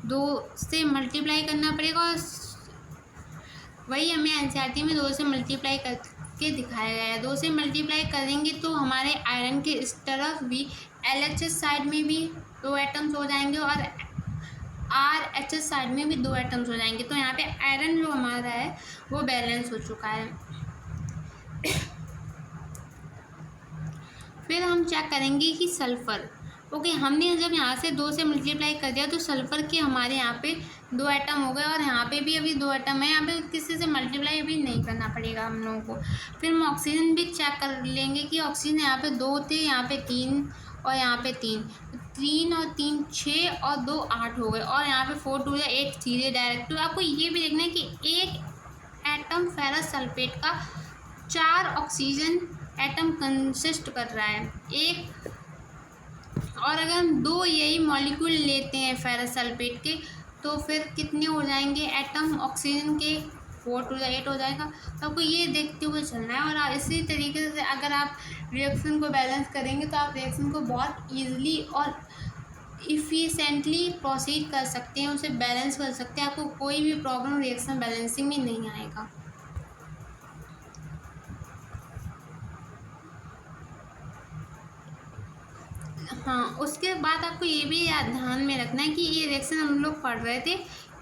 2 से मल्टीप्लाई करना पड़ेगा और वही हमें एनसीईआरटी में 2 से मल्टीप्लाई करके दिखाया गया है। 2 से मल्टीप्लाई करेंगे तो हमारे आयरन के इस तरफ भी LHS साइड में भी 2 एटम्स हो जाएंगे और RH साइड में भी 2 एटम्स हो जाएंगे। तो यहाँ पे आयरन जो हमारा है वो बैलेंस हो चुका है। फिर हम चेक करेंगे कि सल्फ़र, ओके, हमने जब यहाँ से 2 से मल्टीप्लाई कर दिया तो सल्फ़र के हमारे यहाँ पे 2 एटम हो गए और यहाँ पे भी अभी 2 एटम है। यहाँ पे किसी से मल्टीप्लाई अभी नहीं करना पड़ेगा हम लोगों को। फिर हम ऑक्सीजन भी चेक कर लेंगे कि ऑक्सीजन यहाँ पे 2 थे, यहाँ पे 3 और यहाँ पे 3 और 3 6 और 2 8 हो गए और यहाँ पे 4 2 8 सीधे डायरेक्ट। तो आपको ये भी देखना है कि एक एटम फेरस सल्फेट का 4 ऑक्सीजन एटम कंसिस्ट कर रहा है एक। और अगर हम 2 यही मॉलिक्यूल लेते हैं फेरस सल्फेट के तो फिर कितने हो जाएंगे एटम ऑक्सीजन के? 4 2 8 हो जाएगा। तो आपको ये देखते हुए चलना है। और इसी तरीके से अगर आप रिएक्शन को बैलेंस करेंगे तो आप रिएक्शन को बहुत ईजिली और इफ़िशेंटली प्रोसीड कर सकते हैं, उसे बैलेंस कर सकते हैं। आपको कोई भी प्रॉब्लम रिएक्शन बैलेंसिंग में नहीं आएगा। हाँ, उसके बाद आपको ये भी ध्यान में रखना है कि ये रिएक्शन हम लोग पढ़ रहे थे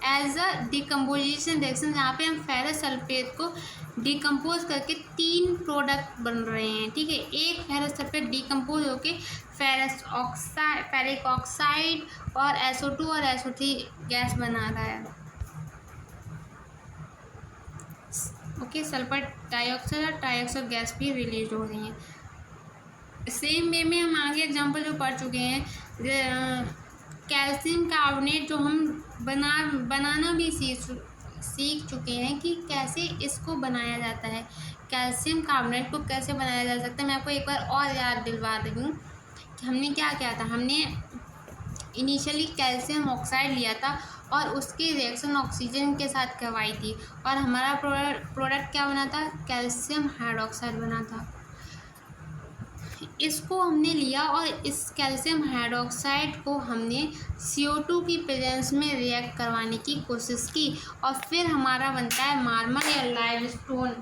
एज अ डिकम्पोजिशन रिएक्शन, जहाँ पे हम फेरस सल्फेट को डिकम्पोज करके 3 प्रोडक्ट बन रहे हैं, ठीक है। एक फेरस सल्फेट डिकम्पोज होके फेरस ऑक्साइड, फेरिक ऑक्साइड और SO2 और SO3 गैस बना रहा है, ओके। सल्फर डाइऑक्साइड और ट्राइऑक्साइड गैस भी रिलीज हो रही हैं। सेम वे में हम आगे एग्जाम्पल जो पढ़ चुके हैं, कैल्शियम कार्बोनेट जो हम बनाना भी सीख चुके हैं कि कैसे इसको बनाया जाता है। कैल्शियम कार्बोनेट को कैसे बनाया जा सकता है, मैं आपको एक बार और याद दिलवा दूँ कि हमने क्या किया था। हमने इनिशियली कैल्शियम ऑक्साइड लिया था और उसकी रिएक्शन ऑक्सीजन के साथ करवाई थी और हमारा प्रोडक्ट क्या बना था? कैल्शियम हाइड्रोक्साइड बना था। इसको हमने लिया और इस कैल्शियम हाइड्रोक्साइड को हमने CO2 की प्रेजेंस में रिएक्ट करवाने की कोशिश की और फिर हमारा बनता है मार्बल या लाइमस्टोन।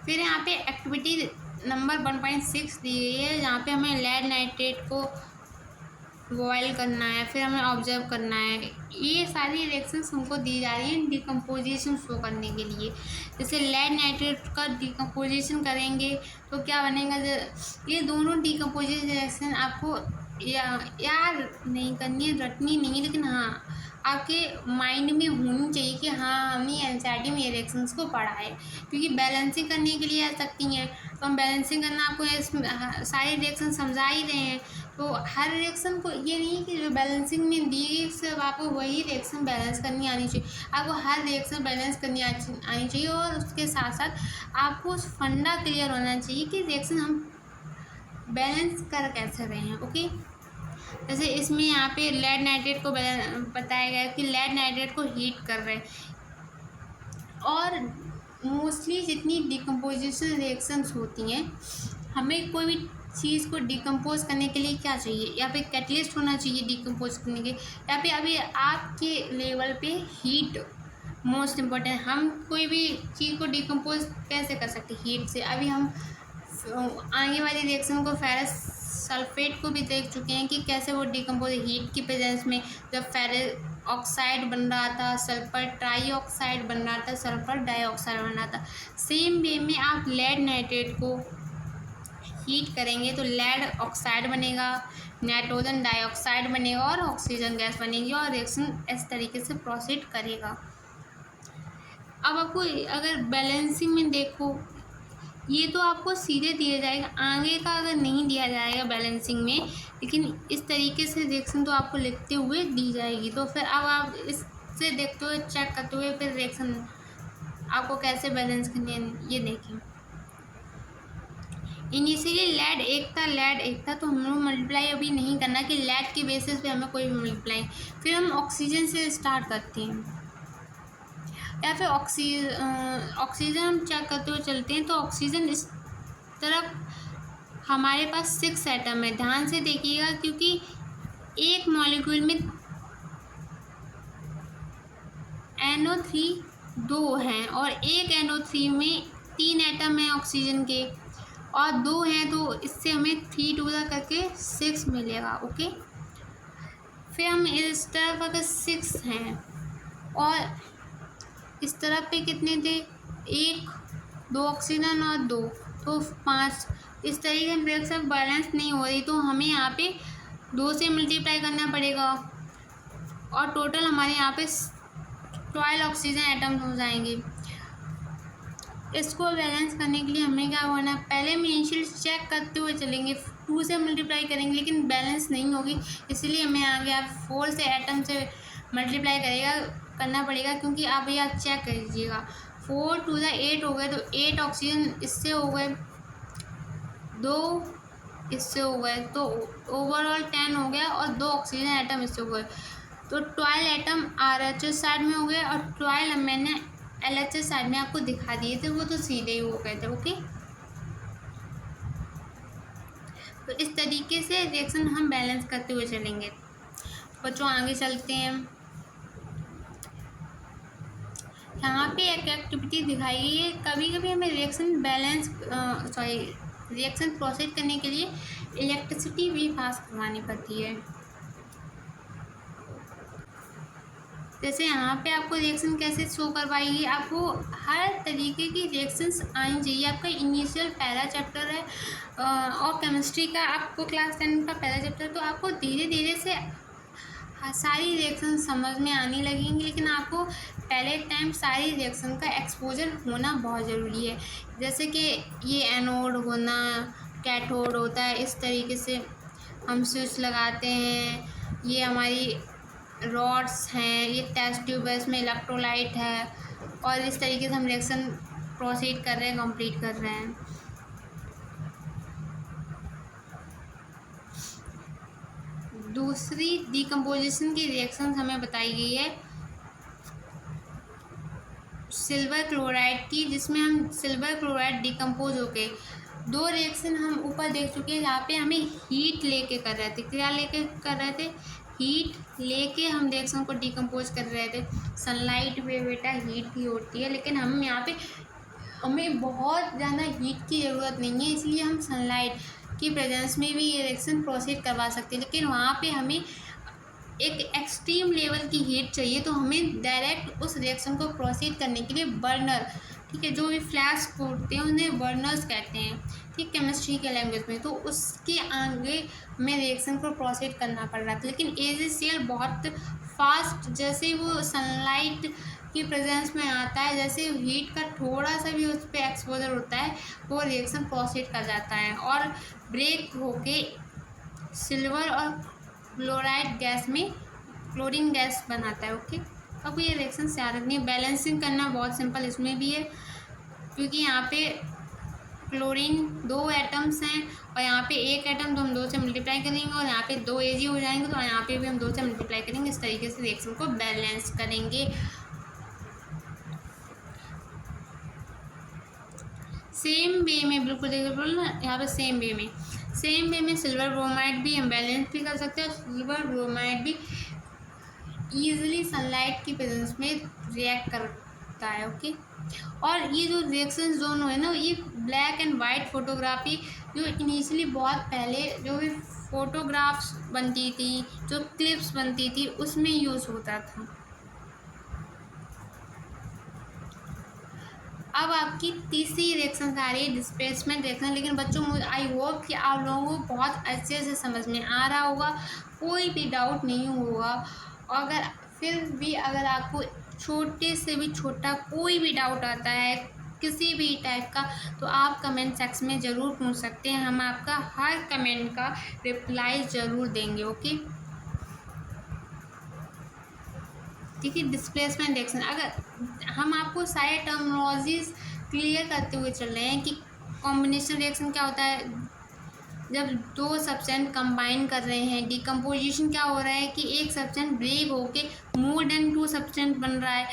फिर यहाँ पे एक्टिविटी नंबर 1.6 दी गई है, जहाँ पे हमें लेड नाइट्रेट को बॉयल करना है, फिर हमें ऑब्जर्व करना है। ये सारी रिएक्शंस हमको दी जा रही हैं डिकम्पोजिशन शो करने के लिए। जैसे लेड नाइट्रेट का डिकम्पोजिशन करेंगे तो क्या बनेगा? ये दोनों डिकम्पोजिशन रिएक्शन आपको याद नहीं करनी है, रटनी नहीं है, लेकिन हाँ आपके माइंड में होनी चाहिए कि हाँ हमने एनसीईआरटी में ये रिएक्शंस को पढ़ा है, क्योंकि बैलेंसिंग करने के लिए आ सकती हैं। तो हम बैलेंसिंग करना आपको सारे रिएक्शन समझा ही रहे हैं। तो हर रिएक्शन को ये नहीं कि जो बैलेंसिंग में दी गई सिर्फ आपको वही रिएक्शन बैलेंस करनी आनी चाहिए, आपको हर रिएक्शन बैलेंस करनी आनी चाहिए। और उसके साथ साथ आपको उस फंडा क्लियर होना चाहिए कि रिएक्शन हम बैलेंस कर कैसे रहे हैं, ओके। जैसे इसमें यहाँ पे लेड नाइट्रेट को बताया गया कि लेड नाइट्रेट को हीट कर रहे हैं। और मोस्टली जितनी डिकम्पोजिशन रिएक्शंस होती हैं, हमें कोई भी चीज़ को डिकम्पोज करने के लिए क्या चाहिए? या पे कैटलिस्ट होना चाहिए डिकम्पोज करने के, या पे अभी आपके लेवल पे हीट मोस्ट इम्पोर्टेंट। हम कोई भी चीज़ को डिकम्पोज कैसे कर सकते हैं? हीट से। अभी हम आगे वाली रिएक्शन को फेरस सल्फेट को भी देख चुके हैं कि कैसे वो डिकम्पोज हीट की प्रेजेंस में, जब फेरस ऑक्साइड बन रहा था, सल्फर ट्राईऑक्साइड बन रहा था, सल्फर डाइऑक्साइड बन रहा था। सेम वे में आप लेड नाइट्रेट को हीट करेंगे तो लेड ऑक्साइड बनेगा, नाइट्रोजन डाइऑक्साइड बनेगा और ऑक्सीजन गैस बनेगी और रिएक्शन इस तरीके से प्रोसीड करेगा। अब आपको अगर बैलेंसिंग में देखो, ये तो आपको सीधे दिया जाएगा, आगे का अगर नहीं दिया जाएगा बैलेंसिंग में, लेकिन इस तरीके से रिएक्शन तो आपको लिखते हुए दी जाएगी। तो फिर अब आप इससे देखते हुए, चेक करते हुए फिर रिएक्शन आपको कैसे बैलेंस करनी है ये देखें। इनिशियली लेड एक था तो हम लोग मल्टीप्लाई अभी नहीं करना कि लेड के बेसिस पे हमें कोई भी मल्टीप्लाई। फिर हम ऑक्सीजन से स्टार्ट करते हैं, या फिर ऑक्सीजन हम चेक करते हुए चलते हैं। तो ऑक्सीजन इस तरफ हमारे पास 6 एटम है। ध्यान से देखिएगा, क्योंकि एक मॉलिक्यूल में NO3 2 हैं और एक NO3 में 3 एटम हैं ऑक्सीजन के और 2 हैं, तो इससे हमें 3 2 करके 6 मिलेगा। ओके, फिर हम इस तरफ अगर 6 हैं और इस तरफ पे कितने थे, 1 2 ऑक्सीजन और 2, तो 5। इस तरीके से रिएक्शन बैलेंस नहीं हो रही, तो हमें यहाँ पे 2 से मल्टीप्लाई करना पड़ेगा और टोटल हमारे यहाँ पे 12 ऑक्सीजन एटम्स हो जाएंगे। इसको बैलेंस करने के लिए हमें क्या करना है, पहले हम इनिशियल चेक करते हुए चलेंगे, 2 से मल्टीप्लाई करेंगे लेकिन बैलेंस नहीं होगी, इसलिए हमें आगे आप 4 से एटम से मल्टीप्लाई करना पड़ेगा, क्योंकि आप ये आप चेक कर लीजिएगा, 4 2 8 हो गए, तो 8 ऑक्सीजन इससे हो गए, 2 इससे हो गए, तो ओवरऑल 10 हो गया और 2 ऑक्सीजन एटम इससे हो गए, तो 12 एटम RHS साइड में हो गए और 12 मैंने LHS साइड में आपको दिखा दिए थे, वो तो सीधे ही हो गए थे। ओके, तो इस तरीके से रिएक्शन हम बैलेंस करते हुए चलेंगे। बच्चों आगे चलते हैं। यहाँ पे एक एक्टिविटी दिखाई गई है, कभी कभी हमें रिएक्शन प्रोसेस करने के लिए इलेक्ट्रिसिटी भी पास करवानी पड़ती है। जैसे यहाँ पे आपको रिएक्शन कैसे शो करवाएगी, आपको हर तरीके की रिएक्शंस आनी चाहिए। आपका इनिशियल पहला चैप्टर है और केमिस्ट्री का आपको क्लास 10 का पहला चैप्टर, तो आपको धीरे धीरे से सारी रिएक्शन समझ में आने लगेंगी, लेकिन आपको पहले टाइम सारी रिएक्शन का एक्सपोजर होना बहुत ज़रूरी है। जैसे कि ये एनोड होना, कैथोड होता है, इस तरीके से हम स्विच लगाते हैं, ये हमारी रॉड्स हैं, ये टेस्ट ट्यूब है, इसमें इलेक्ट्रोलाइट है, और इस तरीके से हम रिएक्शन प्रोसीड कर रहे हैं, कंप्लीट कर रहे हैं। दूसरी डिकम्पोजिशन की रिएक्शन हमें बताई गई है सिल्वर क्लोराइड की, जिसमें हम सिल्वर क्लोराइड डिकम्पोज होके 2 रिएक्शन हम ऊपर देख चुके हैं, जहाँ पे हमें हीट लेके कर रहे थे। क्या लेके कर रहे थे, हीट लेके हम रिएक्शन को डिकम्पोज कर रहे थे। सनलाइट में बेटा हीट भी होती है, लेकिन हम यहाँ पे हमें बहुत ज़्यादा हीट की ज़रूरत नहीं है, इसलिए हम सनलाइट की प्रेजेंस में भी ये रिएक्शन प्रोसीड करवा सकते हैं। लेकिन वहाँ पे हमें एक एक्सट्रीम लेवल की हीट चाहिए, तो हमें डायरेक्ट उस रिएक्शन को प्रोसीड करने के लिए बर्नर, ठीक है, जो भी फ्लैश होते हैं उन्हें बर्नर्स कहते हैं, ठीक, केमिस्ट्री के लैंग्वेज में, तो उसके आगे हमें रिएक्शन को प्रोसीड करना पड़ रहा था। लेकिन AgCl बहुत फास्ट, जैसे वो सनलाइट की प्रेजेंस में आता है, जैसे हीट का थोड़ा सा भी उस पर एक्सपोजर होता है, वो रिएक्शन प्रोसीड कर जाता है और ब्रेक होके सिल्वर और क्लोराइड गैस में क्लोरीन गैस बनाता है। ओके, अब ये रिएक्शन से याद रखनी है। बैलेंसिंग करना बहुत सिंपल इसमें भी है, क्योंकि यहाँ पे क्लोरीन 2 एटम्स हैं और यहाँ पे 1 एटम, तो हम 2 से मल्टीप्लाई करेंगे और यहाँ पे 2 Ag हो जाएंगे, तो यहाँ पे भी हम 2 से मल्टीप्लाई करेंगे। इस तरीके से रिएक्शन को बैलेंस करेंगे। सेम वे में, बिल्कुल देखिए बोलो ना, यहाँ पे सेम वे में सिल्वर ब्रोमाइड भी हम बैलेंस भी कर सकते हैं, और सिल्वर ब्रोमाइड भी ईजिली सनलाइट की प्रेजेंस में रिएक्ट करता है। ओके, और ये जो रिएक्शंस दोनों है ना, ये ब्लैक एंड वाइट फोटोग्राफी, जो इनिशियली बहुत पहले जो भी फोटोग्राफ्स बनती थी, जो क्लिप्स बनती थी, उसमें यूज़ होता था। अब आपकी तीसरी रिएक्शन आ रही है डिस्प्लेसमेंट रिएक्शन। लेकिन बच्चों, आई होप कि आप लोगों को बहुत अच्छे से समझ में आ रहा होगा, कोई भी डाउट नहीं होगा। और अगर आपको छोटे से भी छोटा कोई भी डाउट आता है किसी भी टाइप का, तो आप कमेंट सेक्शन में ज़रूर पूछ सकते हैं, हम आपका हर कमेंट का रिप्लाई ज़रूर देंगे। ओके, ठीक है। डिस्प्लेसमेंट रिएक्शन, अगर हम आपको सारे टर्मिनोलॉजीज क्लियर करते हुए चल रहे हैं कि कॉम्बिनेशन रिएक्शन क्या होता है, जब 2 सब्सटेंस कंबाइन कर रहे हैं। डिकम्पोजिशन क्या हो रहा है कि एक सब्सटेंस ब्रेक होके मोर देन 2 सब्सटेंस बन रहा है।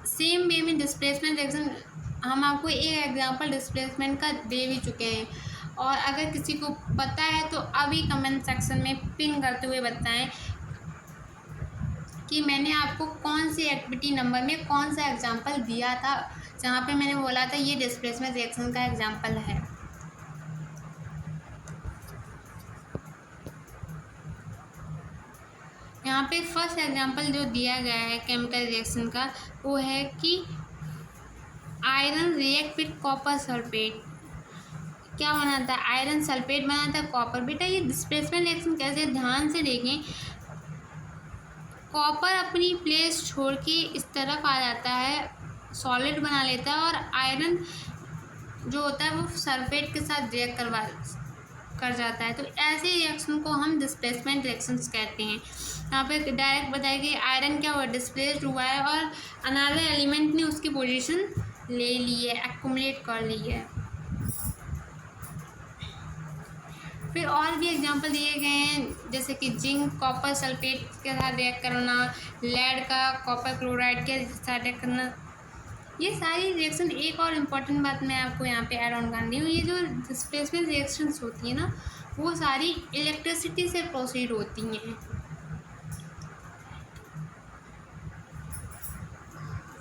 सेम वे में डिस्प्लेसमेंट रिएक्शन हम आपको एक एग्जांपल डिस्प्लेसमेंट का दे भी चुके हैं। और अगर किसी को पता है तो अभी कमेंट सेक्शन में पिन करते हुए बताएं कि मैंने आपको कौन सी एक्टिविटी नंबर में कौन सा एग्जाम्पल दिया था जहाँ पे मैंने बोला था ये डिस्प्लेसमेंट रिएक्शन का एग्जाम्पल है। यहाँ पे फर्स्ट एग्जाम्पल जो दिया गया है केमिकल रिएक्शन का वो है कि iron react with copper sulphate. क्या बनाता है? आयरन सल्फेट बनाता है कॉपर। बेटा ये डिस्प्लेसमेंट रिएक्शन कैसे, ध्यान से देखें। कॉपर अपनी प्लेस छोड़ के इस तरफ आ जाता है, सॉलिड बना लेता है, और आयरन जो होता है वो सल्फेट के साथ रिएक्ट कर जाता है। तो ऐसे रिएक्शन को हम डिस्प्लेसमेंट रिएक्शंस कहते हैं। यहाँ पे डायरेक्ट बताया कि आयरन क्या हुआ, डिस्प्लेस्ड हुआ है और अनदर एलिमेंट ने उसकी पोजीशन ले ली है, एक्युमुलेट कर ली है। फिर और भी एग्जांपल दिए गए हैं जैसे कि जिंक कॉपर सल्फेट के साथ रिएक्ट करना, लेड का कॉपर क्लोराइड के साथ रिएक्ट करना। ये सारी रिएक्शन, एक और इम्पॉर्टेंट बात मैं आपको यहाँ पे ऐड ऑन कर रही हूँ, ये जो डिस्प्लेसमेंट रिएक्शंस होती है ना वो सारी इलेक्ट्रिसिटी से प्रोसीड होती हैं।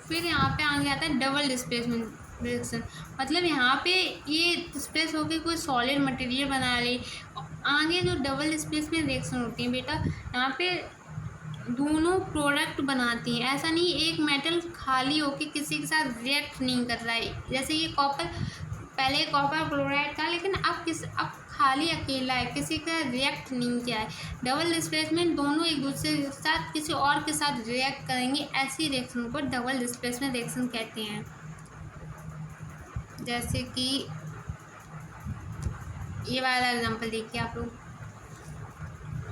फिर यहाँ पे आगे आता है डबल डिस्प्लेसमेंट रिएक्शन। मतलब यहाँ पे ये डिस्प्लेस होकर कोई सॉलिड मटेरियल बना ले। आगे जो डबल डिस्प्लेसमेंट रिएक्शन होती है बेटा, यहाँ पे दोनों प्रोडक्ट बनाती हैं। ऐसा नहीं एक मेटल खाली होके किसी के साथ रिएक्ट नहीं कर रहा है। जैसे ये कॉपर, पहले कॉपर क्लोराइड था लेकिन अब खाली अकेला है, किसी का रिएक्ट नहीं किया है। डबल डिस्प्लेसमेंट दोनों एक दूसरे के साथ किसी और के साथ रिएक्ट करेंगे, ऐसी रिएक्शन को डबल डिस्प्लेसमेंट रिएक्शन कहते हैं। जैसे कि ये वाला एग्जांपल देखिए आप लोग,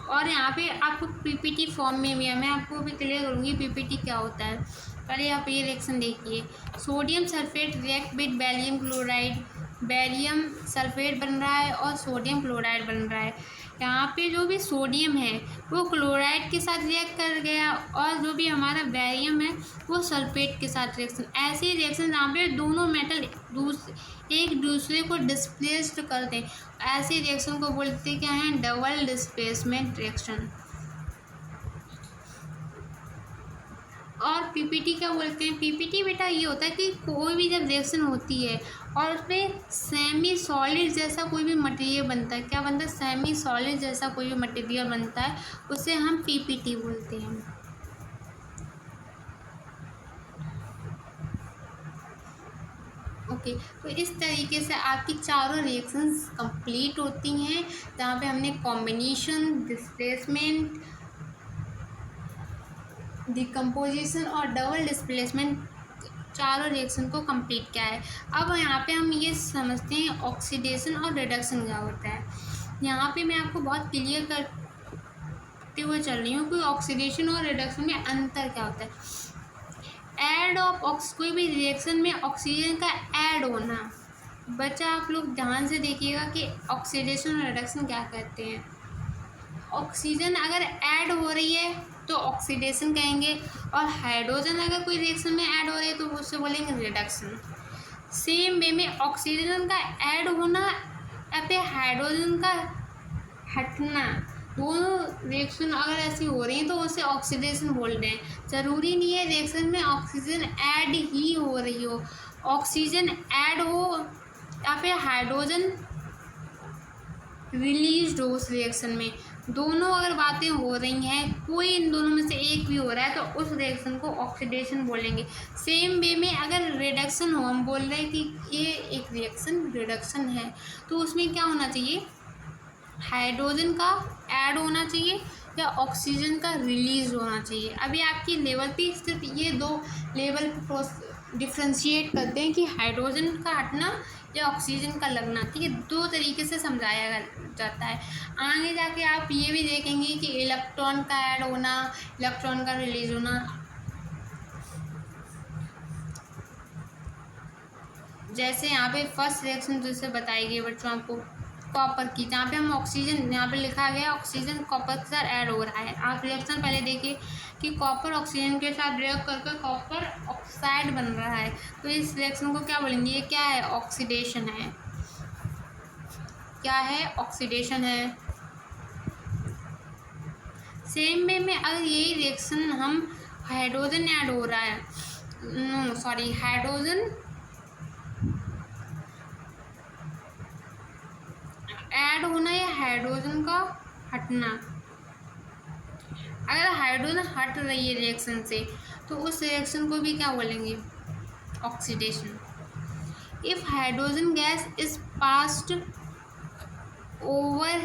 और यहाँ पे आपको पीपीटी फॉर्म में भी है, मैं आपको भी क्लियर करूँगी पीपीटी क्या होता है। पहले आप ये रिएक्शन देखिए, sodium sulphate react with barium chloride. Barium sulphate बन रहा है और सोडियम क्लोराइड बन रहा है। यहाँ पे जो भी सोडियम है वो क्लोराइड के साथ रिएक्ट कर गया और जो भी हमारा बैरियम है वो सल्फेट के साथ रिएक्शन। ऐसी रिएक्शन जहाँ पे दोनों मेटल एक दूसरे को डिस्प्लेस्ड करते हैं, ऐसी रिएक्शन को बोलते क्या है? Double displacement reaction. और पीपीटी क्या बोलते हैं? पीपीटी बेटा ये होता है कि कोई भी जब रिएक्शन होती है और उसमें सेमी सॉलिड जैसा कोई भी मटेरियल बनता है, क्या बनता है? सेमी सॉलिड जैसा कोई भी मटेरियल बनता है, उसे हम पीपीटी बोलते हैं। ओके, तो इस तरीके से आपकी चारों रिएक्शंस कंप्लीट होती हैं, जहाँ पे हमने कॉम्बिनेशन, डिस्प्लेसमेंट, डिकम्पोजिशन और डबल डिस्प्लेसमेंट चारों रिएक्शन को कंप्लीट किया है। अब यहाँ पे हम ये समझते हैं ऑक्सीडेशन और रिडक्शन क्या होता है। यहाँ पे मैं आपको बहुत क्लियर करते हुए चल रही हूँ कि ऑक्सीडेशन और रिडक्शन में अंतर क्या होता है। ऐड ऑफ कोई भी रिएक्शन में ऑक्सीजन का ऐड होना। बच्चा आप लोग ध्यान से देखिएगा कि ऑक्सीडेशन और रिडक्शन क्या कहते हैं। ऑक्सीजन अगर ऐड हो रही है तो ऑक्सीडेशन कहेंगे, और हाइड्रोजन अगर कोई रिएक्शन में ऐड हो रही है तो उससे बोलेंगे रिडक्शन। सेम वे में ऑक्सीजन का ऐड होना या फिर हाइड्रोजन का हटना, दोनों रिएक्शन अगर ऐसी हो रही हैं तो उसे ऑक्सीडेशन बोल रहे हैं। ज़रूरी नहीं है रिएक्शन में ऑक्सीजन ऐड ही हो रही हो, ऑक्सीजन ऐड हो या फिर हाइड्रोजन रिलीज हो उस रिएक्शन में, दोनों अगर बातें हो रही हैं, कोई इन दोनों में से एक भी हो रहा है तो उस रिएक्शन को ऑक्सीडेशन बोलेंगे। सेम वे में अगर रिडक्शन हो, हम बोल रहे हैं कि ये एक रिएक्शन रिडक्शन है, तो उसमें क्या होना चाहिए? हाइड्रोजन का ऐड होना चाहिए या ऑक्सीजन का रिलीज होना चाहिए। अभी आपकी लेवल पे सिर्फ ये दो लेवल डिफ्रेंशिएट करते हैं कि हाइड्रोजन का हटना या ऑक्सीजन का लगना। ठीक है, दो तरीके से समझाया जाता है। आगे जाके आप ये भी देखेंगे कि इलेक्ट्रॉन का ऐड होना, इलेक्ट्रॉन का रिलीज होना। जैसे यहाँ पे फर्स्ट रिएक्शन जैसे बताई गई बच्चों आपको कॉपर की, जहाँ पे हम ऑक्सीजन, यहाँ पे लिखा गया ऑक्सीजन कॉपर के साथ ऐड हो रहा है। आप रिएक्शन पहले देखिए कि कॉपर ऑक्सीजन के साथ रिएक्ट करके कॉपर ऑक्साइड बन रहा है, तो इस रिएक्शन को क्या बोलेंगे? ये क्या है? ऑक्सीडेशन है। क्या है, ऑक्सीडेशन है। सेम वे में अगर यही रिएक्शन हम हाइड्रोजन ऐड हो रहा है, हाइड्रोजन ऐड होना या हाइड्रोजन का हटना, अगर हाइड्रोजन हट रही है रिएक्शन से तो उस रिएक्शन को भी क्या बोलेंगे, oxidation. If hydrogen gas is passed over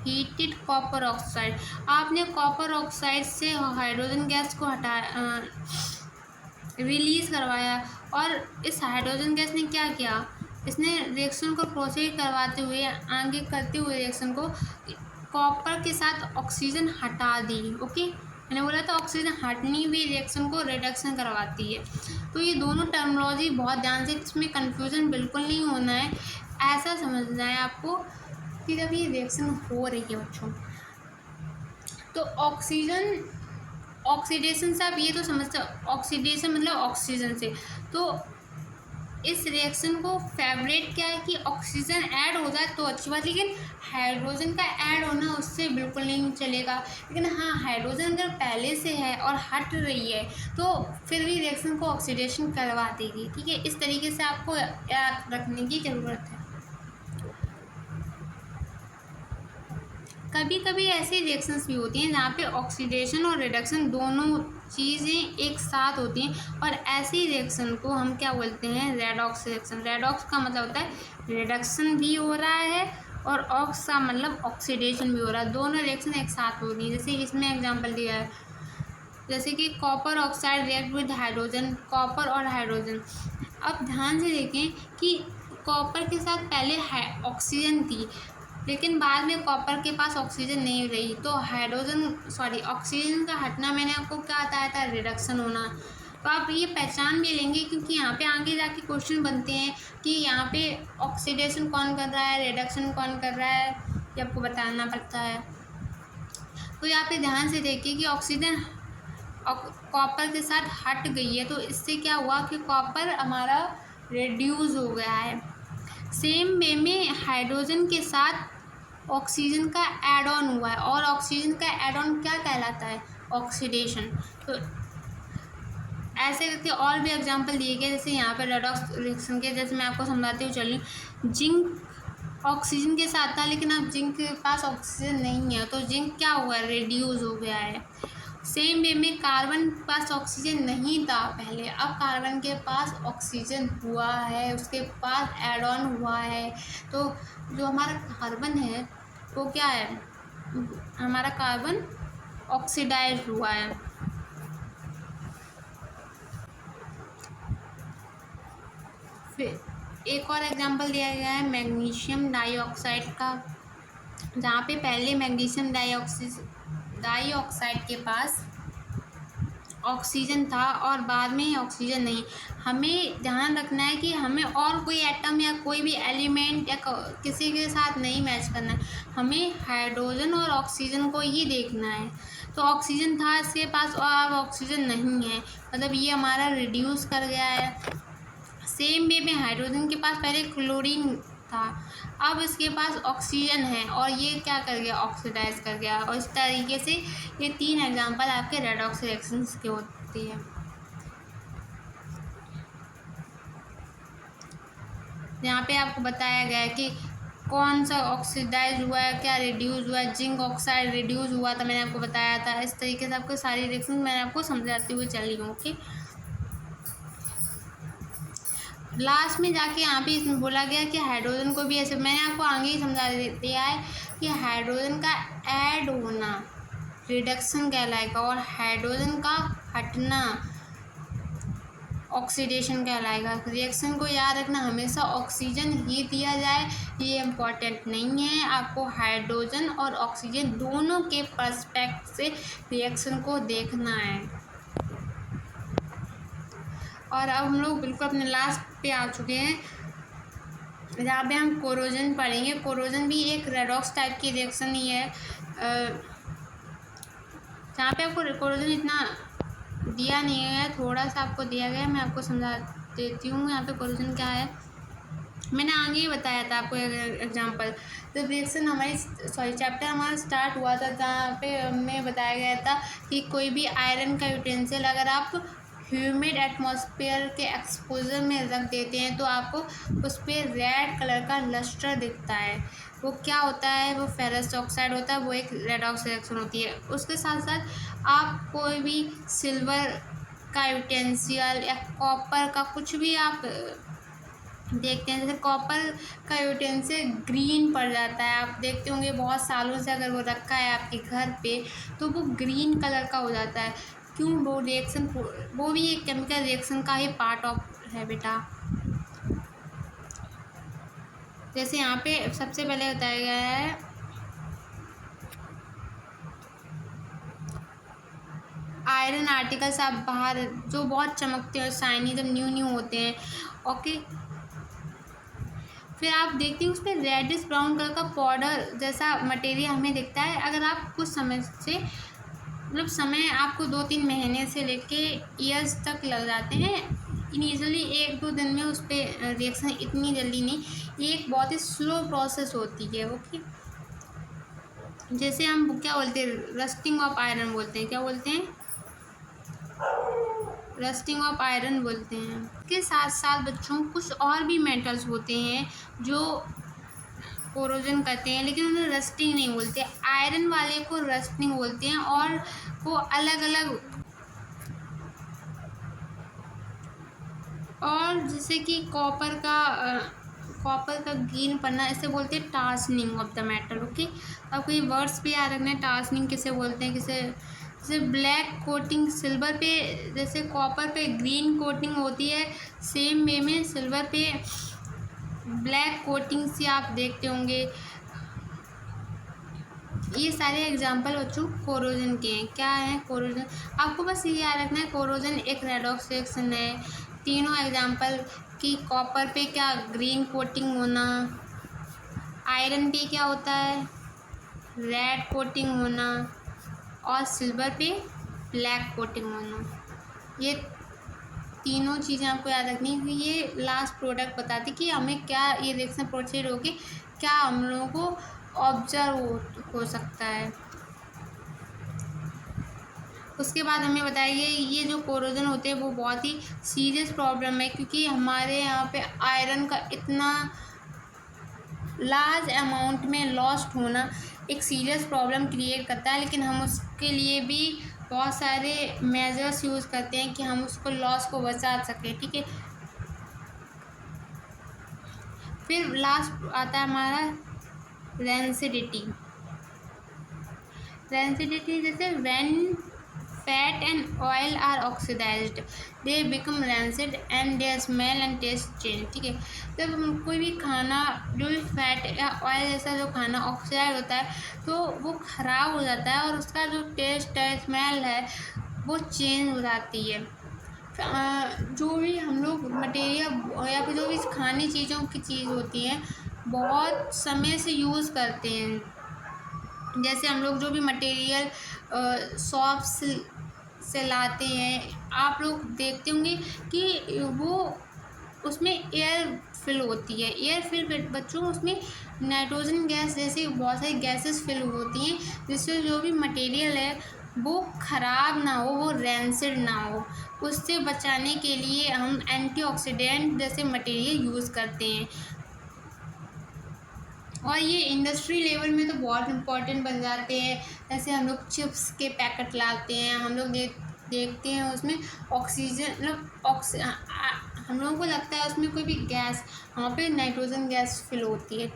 heated copper oxide, आपने कॉपर ऑक्साइड से हाइड्रोजन गैस को रिलीज करवाया और इस हाइड्रोजन गैस ने क्या किया, इसने रिएक्शन को प्रोसीड करवाते हुए आगे करते हुए रिएक्शन को कॉपर के साथ ऑक्सीजन हटा दी। ओके, मैंने बोला था ऑक्सीजन हटनी हुई रिएक्शन को रिडक्शन करवाती है। तो ये दोनों टर्मिनोलॉजी बहुत ध्यान से, इसमें कंफ्यूजन बिल्कुल नहीं होना है, ऐसा समझना है आपको कि जब ये रिएक्शन हो रही है बच्चों, तो ऑक्सीडेशन से आप ये तो समझते हो, ऑक्सीडेशन मतलब ऑक्सीजन से। तो इस रिएक्शन को फेवरेट क्या है कि ऑक्सीजन ऐड हो जाए तो अच्छी बात, लेकिन हाइड्रोजन का ऐड होना उससे बिल्कुल नहीं चलेगा। लेकिन हाँ, हाइड्रोजन अगर पहले से है और हट रही है तो फिर भी रिएक्शन को ऑक्सीडेशन करवा देगी। ठीक है, इस तरीके से आपको याद रखने की ज़रूरत है। कभी कभी ऐसी रिएक्शंस भी होती हैं जहाँ पे ऑक्सीडेशन और रिडक्शन दोनों चीज़ें एक साथ होती हैं, और ऐसी रिएक्शन को हम क्या बोलते हैं, रेडॉक्स रिएक्शन। रेडॉक्स का मतलब होता है रिडक्शन भी हो रहा है और ऑक्स का मतलब ऑक्सीडेशन भी हो रहा है, दोनों रिएक्शन एक साथ हो रही है। जैसे इसमें एग्जांपल दिया है, जैसे कि copper oxide react with hydrogen, copper और हाइड्रोजन। अब ध्यान से देखें कि कॉपर के साथ पहले ऑक्सीजन थी, लेकिन बाद में कॉपर के पास ऑक्सीजन नहीं रही, तो ऑक्सीजन का हटना मैंने आपको क्या बताया था, रिडक्शन होना। तो आप ये पहचान भी लेंगे क्योंकि यहाँ पे आगे जाके क्वेश्चन बनते हैं कि यहाँ पे ऑक्सीडेशन कौन कर रहा है, रिडक्शन कौन कर रहा है, ये आपको बताना पड़ता है। तो यहाँ पे ध्यान से देखिए कि ऑक्सीजन कॉपर के साथ हट गई है, तो इससे क्या हुआ कि कॉपर हमारा रिड्यूस हो गया है। सेम वे में हाइड्रोजन के साथ ऑक्सीजन का ऐड ऑन हुआ है, और ऑक्सीजन का ऐड ऑन क्या कहलाता है, ऑक्सीडेशन। तो ऐसे करके और भी एग्जांपल दिए गए, जैसे यहाँ पे रेडॉक्स रिएक्शन के, जैसे मैं आपको समझाती हूँ चलिए। जिंक ऑक्सीजन के साथ था, लेकिन अब जिंक के पास ऑक्सीजन नहीं है, तो जिंक क्या हुआ, रिड्यूस हो गया है। सेम वे में कार्बन के पास ऑक्सीजन नहीं था पहले, अब कार्बन के पास ऑक्सीजन हुआ है, उसके पास ऐड ऑन हुआ है, तो जो हमारा कार्बन है वो क्या है, हमारा कार्बन ऑक्सीडाइज हुआ है। फिर एक और एग्जांपल दिया गया है मैग्नीशियम डाइऑक्साइड का, जहाँ पे पहले मैग्नीशियम डाइऑक्साइड के पास ऑक्सीजन था और बाद में ऑक्सीजन नहीं। हमें ध्यान रखना है कि हमें और कोई एटम या कोई भी एलिमेंट या किसी के साथ नहीं मैच करना है, हमें हाइड्रोजन और ऑक्सीजन को ही देखना है। तो ऑक्सीजन था इसके पास और अब ऑक्सीजन नहीं है, मतलब ये हमारा रिड्यूस कर गया है। सेम वे में हाइड्रोजन के पास पहले क्लोरीन था, अब इसके पास ऑक्सीजन है और ये क्या कर गया, ऑक्सीडाइज कर गया। और इस तरीके से ये 3 एग्जांपल आपके रेडॉक्स रिएक्शंस के होती है। यहाँ पे आपको बताया गया है कि कौन सा ऑक्सीडाइज हुआ है, क्या रिड्यूस हुआ है, जिंक ऑक्साइड रिड्यूस हुआ था, मैंने आपको बताया था। इस तरीके से आपको सारी रिएक्शन मैंने आपको समझाते हुए चली हूँ। ओके, लास्ट में जाके यहाँ पे इसमें बोला गया कि हाइड्रोजन को भी ऐसे, मैंने आपको आगे ही समझा दिया है कि हाइड्रोजन का ऐड होना रिडक्शन कहलाएगा और हाइड्रोजन का हटना ऑक्सीडेशन कहलाएगा। रिएक्शन को याद रखना, हमेशा ऑक्सीजन ही दिया जाए ये इम्पॉर्टेंट नहीं है, आपको हाइड्रोजन और ऑक्सीजन दोनों के पर्सपेक्ट से रिएक्शन को देखना है। और अब हम लोग बिल्कुल अपने लास्ट पे आ चुके हैं, जहाँ पे हम कोरोजन पढ़ेंगे। कोरोजन भी एक रेडॉक्स टाइप की रिएक्शन ही है, जहाँ पे आपको कोरोजन इतना दिया नहीं है, थोड़ा सा आपको दिया गया है, मैं आपको समझा देती हूँ। यहाँ पे कोरोजन क्या है, मैंने आगे ही बताया था आपको एग्जांपल। तो रिएक्शन हमारी चैप्टर हमारा स्टार्ट हुआ था जहाँ पे हमें बताया गया था कि कोई भी आयरन का यूटेंसिल अगर आप ह्यूमिड एटमॉस्फेयर के एक्सपोजर में रख देते हैं तो आपको उस पर रेड कलर का लस्टर दिखता है। वो क्या होता है, वो फेरस ऑक्साइड होता है, वो एक रेडॉक्स रिएक्शन होती है। उसके साथ साथ आप कोई भी सिल्वर का यूटेंसियल या कॉपर का कुछ भी आप देखते हैं, जैसे कॉपर का यूटेंसिल ग्रीन पड़ जाता है, आप देखते होंगे बहुत सालों से अगर वो रखा है आपके घर पे तो वो ग्रीन कलर का हो जाता है। क्यों? वो रिएक्शन, वो भी एक केमिकल रिएक्शन का ही पार्ट ऑफ है बेटा। जैसे यहाँ पे सबसे पहले बताया गया है आयरन आर्टिकल्स आप बाहर जो बहुत चमकते हैं, शाइनी, जब न्यू न्यू होते हैं, ओके। फिर आप देखते हैं उस पर रेडिश ब्राउन कलर का पाउडर जैसा मटेरियल हमें दिखता है। अगर आप कुछ समय से मतलब समय आपको 2-3 महीने से लेके ईयर्स तक लग जाते हैं, इनिशियली 1-2 दिन में उस पर रिएक्शन इतनी जल्दी नहीं, ये एक बहुत ही स्लो प्रोसेस होती है, ओके। जैसे हम क्या बोलते हैं, रस्टिंग ऑफ आयरन बोलते हैं, क्या बोलते हैं, रस्टिंग ऑफ आयरन बोलते हैं। के साथ साथ बच्चों कुछ और भी मेटल्स होते हैं जो कोरोजन करते हैं, लेकिन उन्हें रस्टिंग नहीं बोलते। आयरन वाले को रस्टिंग बोलते हैं और वो अलग अलग, और जैसे कि कॉपर का ग्रीन पन्ना, इसे बोलते हैं टार्सनिंग ऑफ द मेटल, ओके। आपको ये वर्ड्स भी याद रखना है, टार्सनिंग किसे बोलते हैं, किसे। जैसे ब्लैक कोटिंग सिल्वर पे, जैसे कॉपर पे ग्रीन कोटिंग होती है, सेम वे में सिल्वर पे ब्लैक कोटिंग से आप देखते होंगे। ये सारे एग्जांपल बच्चों कोरोजन के हैं। क्या है कोरोजन? आपको बस ये याद रखना है, कोरोजन एक रेडॉक्स रिएक्शन है। तीनों एग्जांपल कि कॉपर पे क्या ग्रीन कोटिंग होना, आयरन पे क्या होता है रेड कोटिंग होना, और सिल्वर पे ब्लैक कोटिंग होना। ये तीनों चीज़ें आपको याद रखनी है। ये लास्ट प्रोडक्ट बताती कि हमें क्या ये रिएक्शन प्रोसीड होके क्या हम लोगों को ऑब्जर्व हो सकता है। उसके बाद हमें बताइए ये जो कोरोजन होते हैं वो बहुत ही सीरियस प्रॉब्लम है, क्योंकि हमारे यहाँ पे आयरन का इतना लार्ज अमाउंट में लॉस्ट होना एक सीरियस प्रॉब्लम क्रिएट करता है। लेकिन हम उसके लिए भी बहुत सारे मेजर्स यूज़ करते हैं कि हम उसको लॉस को बचा सकें, ठीक है। फिर लास्ट आता है हमारा रेंसिडिटी। रेंसिडिटी जैसे when fat and oil are oxidised they become rancid and their smell and taste change, ठीक है। जब हम कोई भी खाना जो भी फैट या ऑयल जैसा जो खाना ऑक्सीडाइज होता है तो वो ख़राब हो जाता है और उसका जो टेस्ट है, स्मेल है, वो चेंज हो जाती है। जो भी हम लोग मटेरियल या फिर जो भी खाने चीज़ों की चीज़ होती है बहुत समय से यूज़ करते हैं। जैसे हम लोग जो भी मटेरियल शॉप से लाते हैं, आप लोग देखते होंगे कि वो उसमें एयर फिल होती है। एयर फिल बच्चों उसमें नाइट्रोजन गैस जैसी बहुत सारी गैसेस फिल होती हैं, जिससे जो भी मटेरियल है वो ख़राब ना हो, वो रेंसिड ना हो। उससे बचाने के लिए हम एंटीऑक्सीडेंट जैसे मटेरियल यूज़ करते हैं, और ये इंडस्ट्री लेवल में तो बहुत इम्पोर्टेंट बन जाते हैं। जैसे हम लोग चिप्स के पैकेट लाते हैं, हम लोग देखते हैं उसमें ऑक्सीजन मतलब हम लोगों को लगता है उसमें कोई भी गैस, वहाँ पे नाइट्रोजन गैस फिल होती है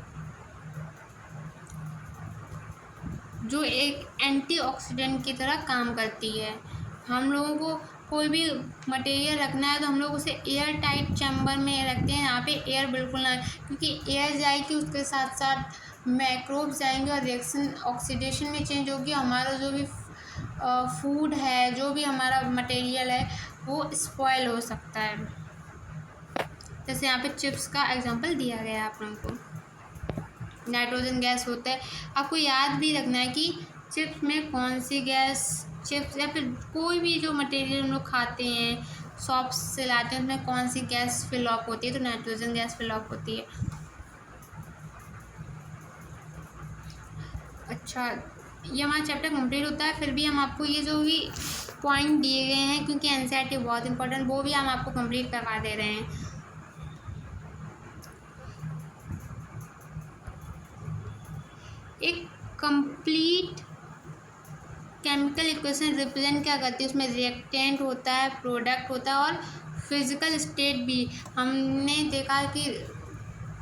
जो एक एंटीऑक्सीडेंट की तरह काम करती है। हम लोगों को कोई भी मटेरियल रखना है तो हम लोग उसे एयर टाइट चैम्बर में रखते हैं, यहाँ पे एयर बिल्कुल ना, क्योंकि एयर जाएगी उसके साथ साथ माइक्रोब्स जाएंगे और रिएक्शन ऑक्सीडेशन में चेंज होगी। हमारा जो भी फूड है, जो भी हमारा मटेरियल है वो स्पॉयल हो सकता है। जैसे यहाँ पे चिप्स का एग्जांपल दिया गया है आप लोगों को, नाइट्रोजन गैस होता है। आपको याद भी रखना है कि चिप्स में कौन सी गैस, चिप्स या फिर कोई भी जो मटेरियल हम लोग खाते हैं शॉप से लाते हैं उसमें कौन सी गैस फिल अप होती है, तो नाइट्रोजन गैस फिल अप होती है। अच्छा, ये हमारा चैप्टर कंप्लीट होता है। फिर भी हम आपको ये जो भी पॉइंट दिए गए हैं, क्योंकि एनसीईआरटी बहुत इंपॉर्टेंट, वो भी हम आपको कंप्लीट करवा दे रहे हैं। एक कंप्लीट केमिकल इक्वेशन रिप्रेजेंट क्या करती है, उसमें रिएक्टेंट होता है, प्रोडक्ट होता है और फिजिकल स्टेट भी। हमने देखा कि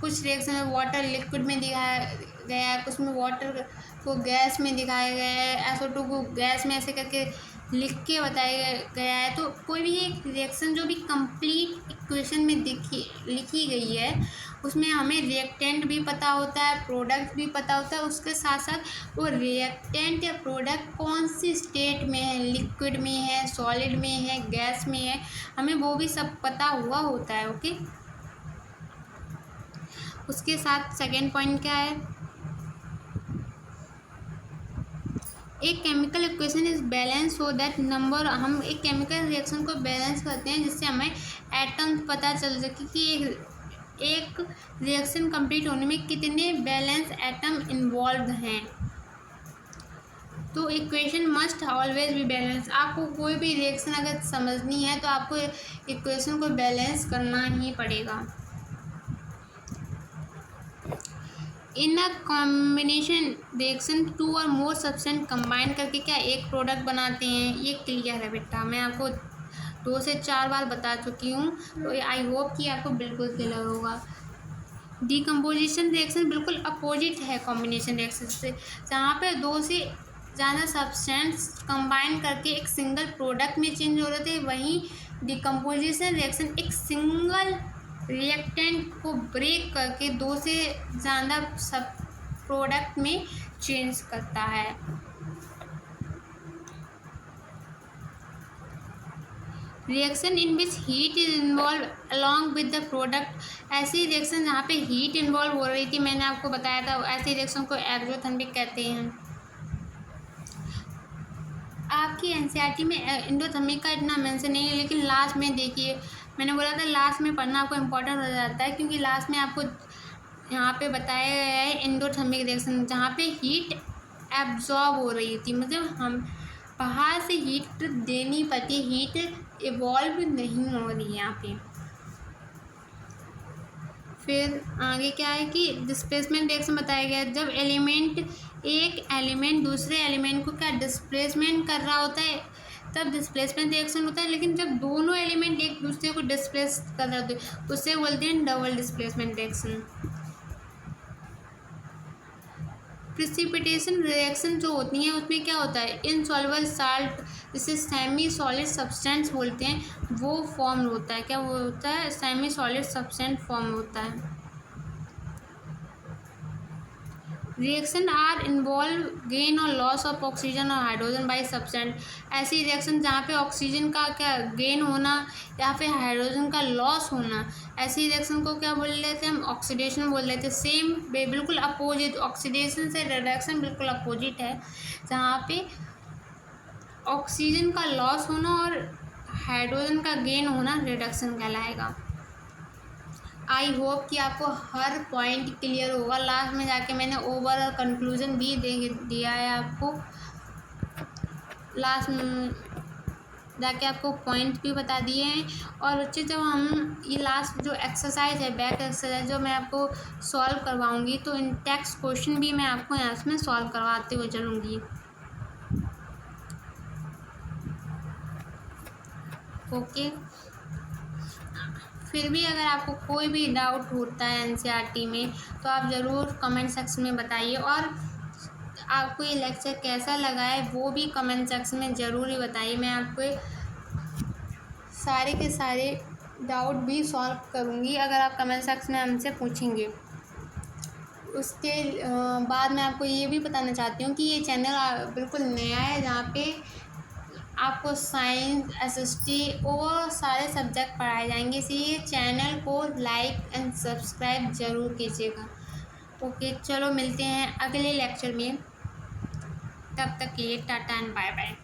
कुछ रिएक्शन में वाटर लिक्विड में दिखाया गया है, कुछ में वाटर को गैस में दिखाया गया है, SO2 को गैस में ऐसे करके लिख के बताया गया है। तो कोई भी एक रिएक्शन जो भी कंप्लीट इक्वेशन में लिखी गई है, उसमें हमें रिएक्टेंट भी पता होता है, प्रोडक्ट भी पता होता है, उसके साथ साथ वो रिएक्टेंट या प्रोडक्ट कौन सी स्टेट में है, लिक्विड में है, सॉलिड में है, गैस में है, हमें वो भी सब पता हुआ होता है। ओके, उसके साथ सेकेंड पॉइंट क्या है, एक chemical equation is balance so that number, हम एक केमिकल रिएक्शन को बैलेंस करते हैं जिससे हमें एटम पता चल सके कि एक रिएक्शन कंप्लीट होने में कितने बैलेंस एटम इन्वॉल्व हैं। तो equation must always be balance. आपको कोई भी रिएक्शन अगर समझनी है तो आपको इक्वेशन को बैलेंस करना ही पड़ेगा। इन अ कॉम्बिनेशन रिएक्शन 2 और मोर सब्सटेंस कंबाइन करके क्या एक प्रोडक्ट बनाते हैं, ये क्लियर है बेटा, मैं आपको 2 से 4 बार बता चुकी हूँ, तो आई होप कि आपको बिल्कुल क्लियर होगा। डिकम्पोजिशन रिएक्शन बिल्कुल अपोजिट है कॉम्बिनेशन रिएक्शन से, जहाँ पे 2 से ज़्यादा सब्सटेंस कंबाइन करके एक सिंगल प्रोडक्ट में चेंज हो रहे थे, वहीं डिकम्पोजिशन रिएक्शन एक सिंगल रिएक्टेंट को ब्रेक करके 2 से ज़्यादा सब प्रोडक्ट में चेंज करता है। Reaction in which heat is involve along with the product, ऐसी रिएक्शन जहाँ पे हीट इन्वॉल्व हो रही थी, मैंने आपको बताया था, ऐसी रिएक्शन को एक्सोथर्मिक कहते हैं। आपकी एनसीईआरटी में एंडोथर्मिक का इतना मेंशन नहीं है, लेकिन लास्ट में देखिए, मैंने बोला था लास्ट में पढ़ना आपको इम्पोर्टेंट हो जाता है, क्योंकि लास्ट में आपको यहाँ पे बताया गया है एंडोथर्मिक रिएक्शन जहाँ पे हीट एब्जॉर्ब हो रही थी, मतलब हम बाहर से हीट देनी पड़ती, हीट इवॉल्व नहीं हो रही है यहाँ पे। फिर आगे क्या है कि डिस्प्लेसमेंट रिएक्शन बताया गया है, जब एक एलिमेंट दूसरे एलिमेंट को क्या डिस्प्लेसमेंट कर रहा होता है तब डिस्प्लेसमेंट रिएक्शन होता है, लेकिन जब दोनों एलिमेंट एक दूसरे को डिस्प्लेस कर रहे होते हैं उससे बोलते हैं double displacement reaction. Precipitation reaction जो होती हैं उसमें क्या होता है, इनसॉल्युबल साल्ट, जिसे सेमी सॉलिड सब्सटेंस बोलते हैं, वो फॉर्म होता है। क्या वो होता है, सेमी सॉलिड सब्सटेंस फॉर्म होता है। रिएक्शन आर इन्वॉल्व गेन और लॉस ऑफ ऑक्सीजन और हाइड्रोजन बाई सब्सटेंस, ऐसी रिएक्शन जहाँ पे ऑक्सीजन का क्या गेन होना या फिर हाइड्रोजन का लॉस होना, ऐसी रिएक्शन को क्या बोल लेते हैं हम, ऑक्सीडेशन बोल लेते हैं। सेम बिल्कुल अपोजिट, ऑक्सीडेशन से रिडक्शन बिल्कुल अपोजिट है, जहाँ पे ऑक्सीजन का लॉस होना और हाइड्रोजन का गेन होना रिडक्शन कहलाएगा। आई होप कि आपको हर पॉइंट क्लियर होगा। लास्ट में जाके मैंने ओवरऑल कंक्लूजन भी दिया है आपको, लास्ट में जाके आपको पॉइंट भी बता दिए हैं। और बच्चे जब हम ये लास्ट जो एक्सरसाइज है, बैक एक्सरसाइज जो मैं आपको सॉल्व करवाऊंगी, तो इन टेक्स्ट क्वेश्चन भी मैं आपको यहाँ से सॉल्व करवाते हुए चलूँगी। ओके, फिर भी अगर आपको कोई भी डाउट होता है एनसीईआरटी में तो आप ज़रूर कमेंट सेक्शन में बताइए, और आपको ये लेक्चर कैसा लगा है वो भी कमेंट सेक्शन में ज़रूर ही बताइए। मैं आपको सारे के सारे डाउट भी सॉल्व करूँगी अगर आप कमेंट सेक्शन में हमसे पूछेंगे। उसके बाद मैं आपको ये भी बताना चाहती हूँ कि ये चैनल बिल्कुल नया है, जहाँ पे आपको साइंस, SST और सारे सब्जेक्ट पढ़ाए जाएंगे, इसलिए चैनल को लाइक एंड सब्सक्राइब ज़रूर कीजिएगा। ओके, चलो मिलते हैं अगले लेक्चर में, तब तक के लिए टाटा एंड बाय बाय।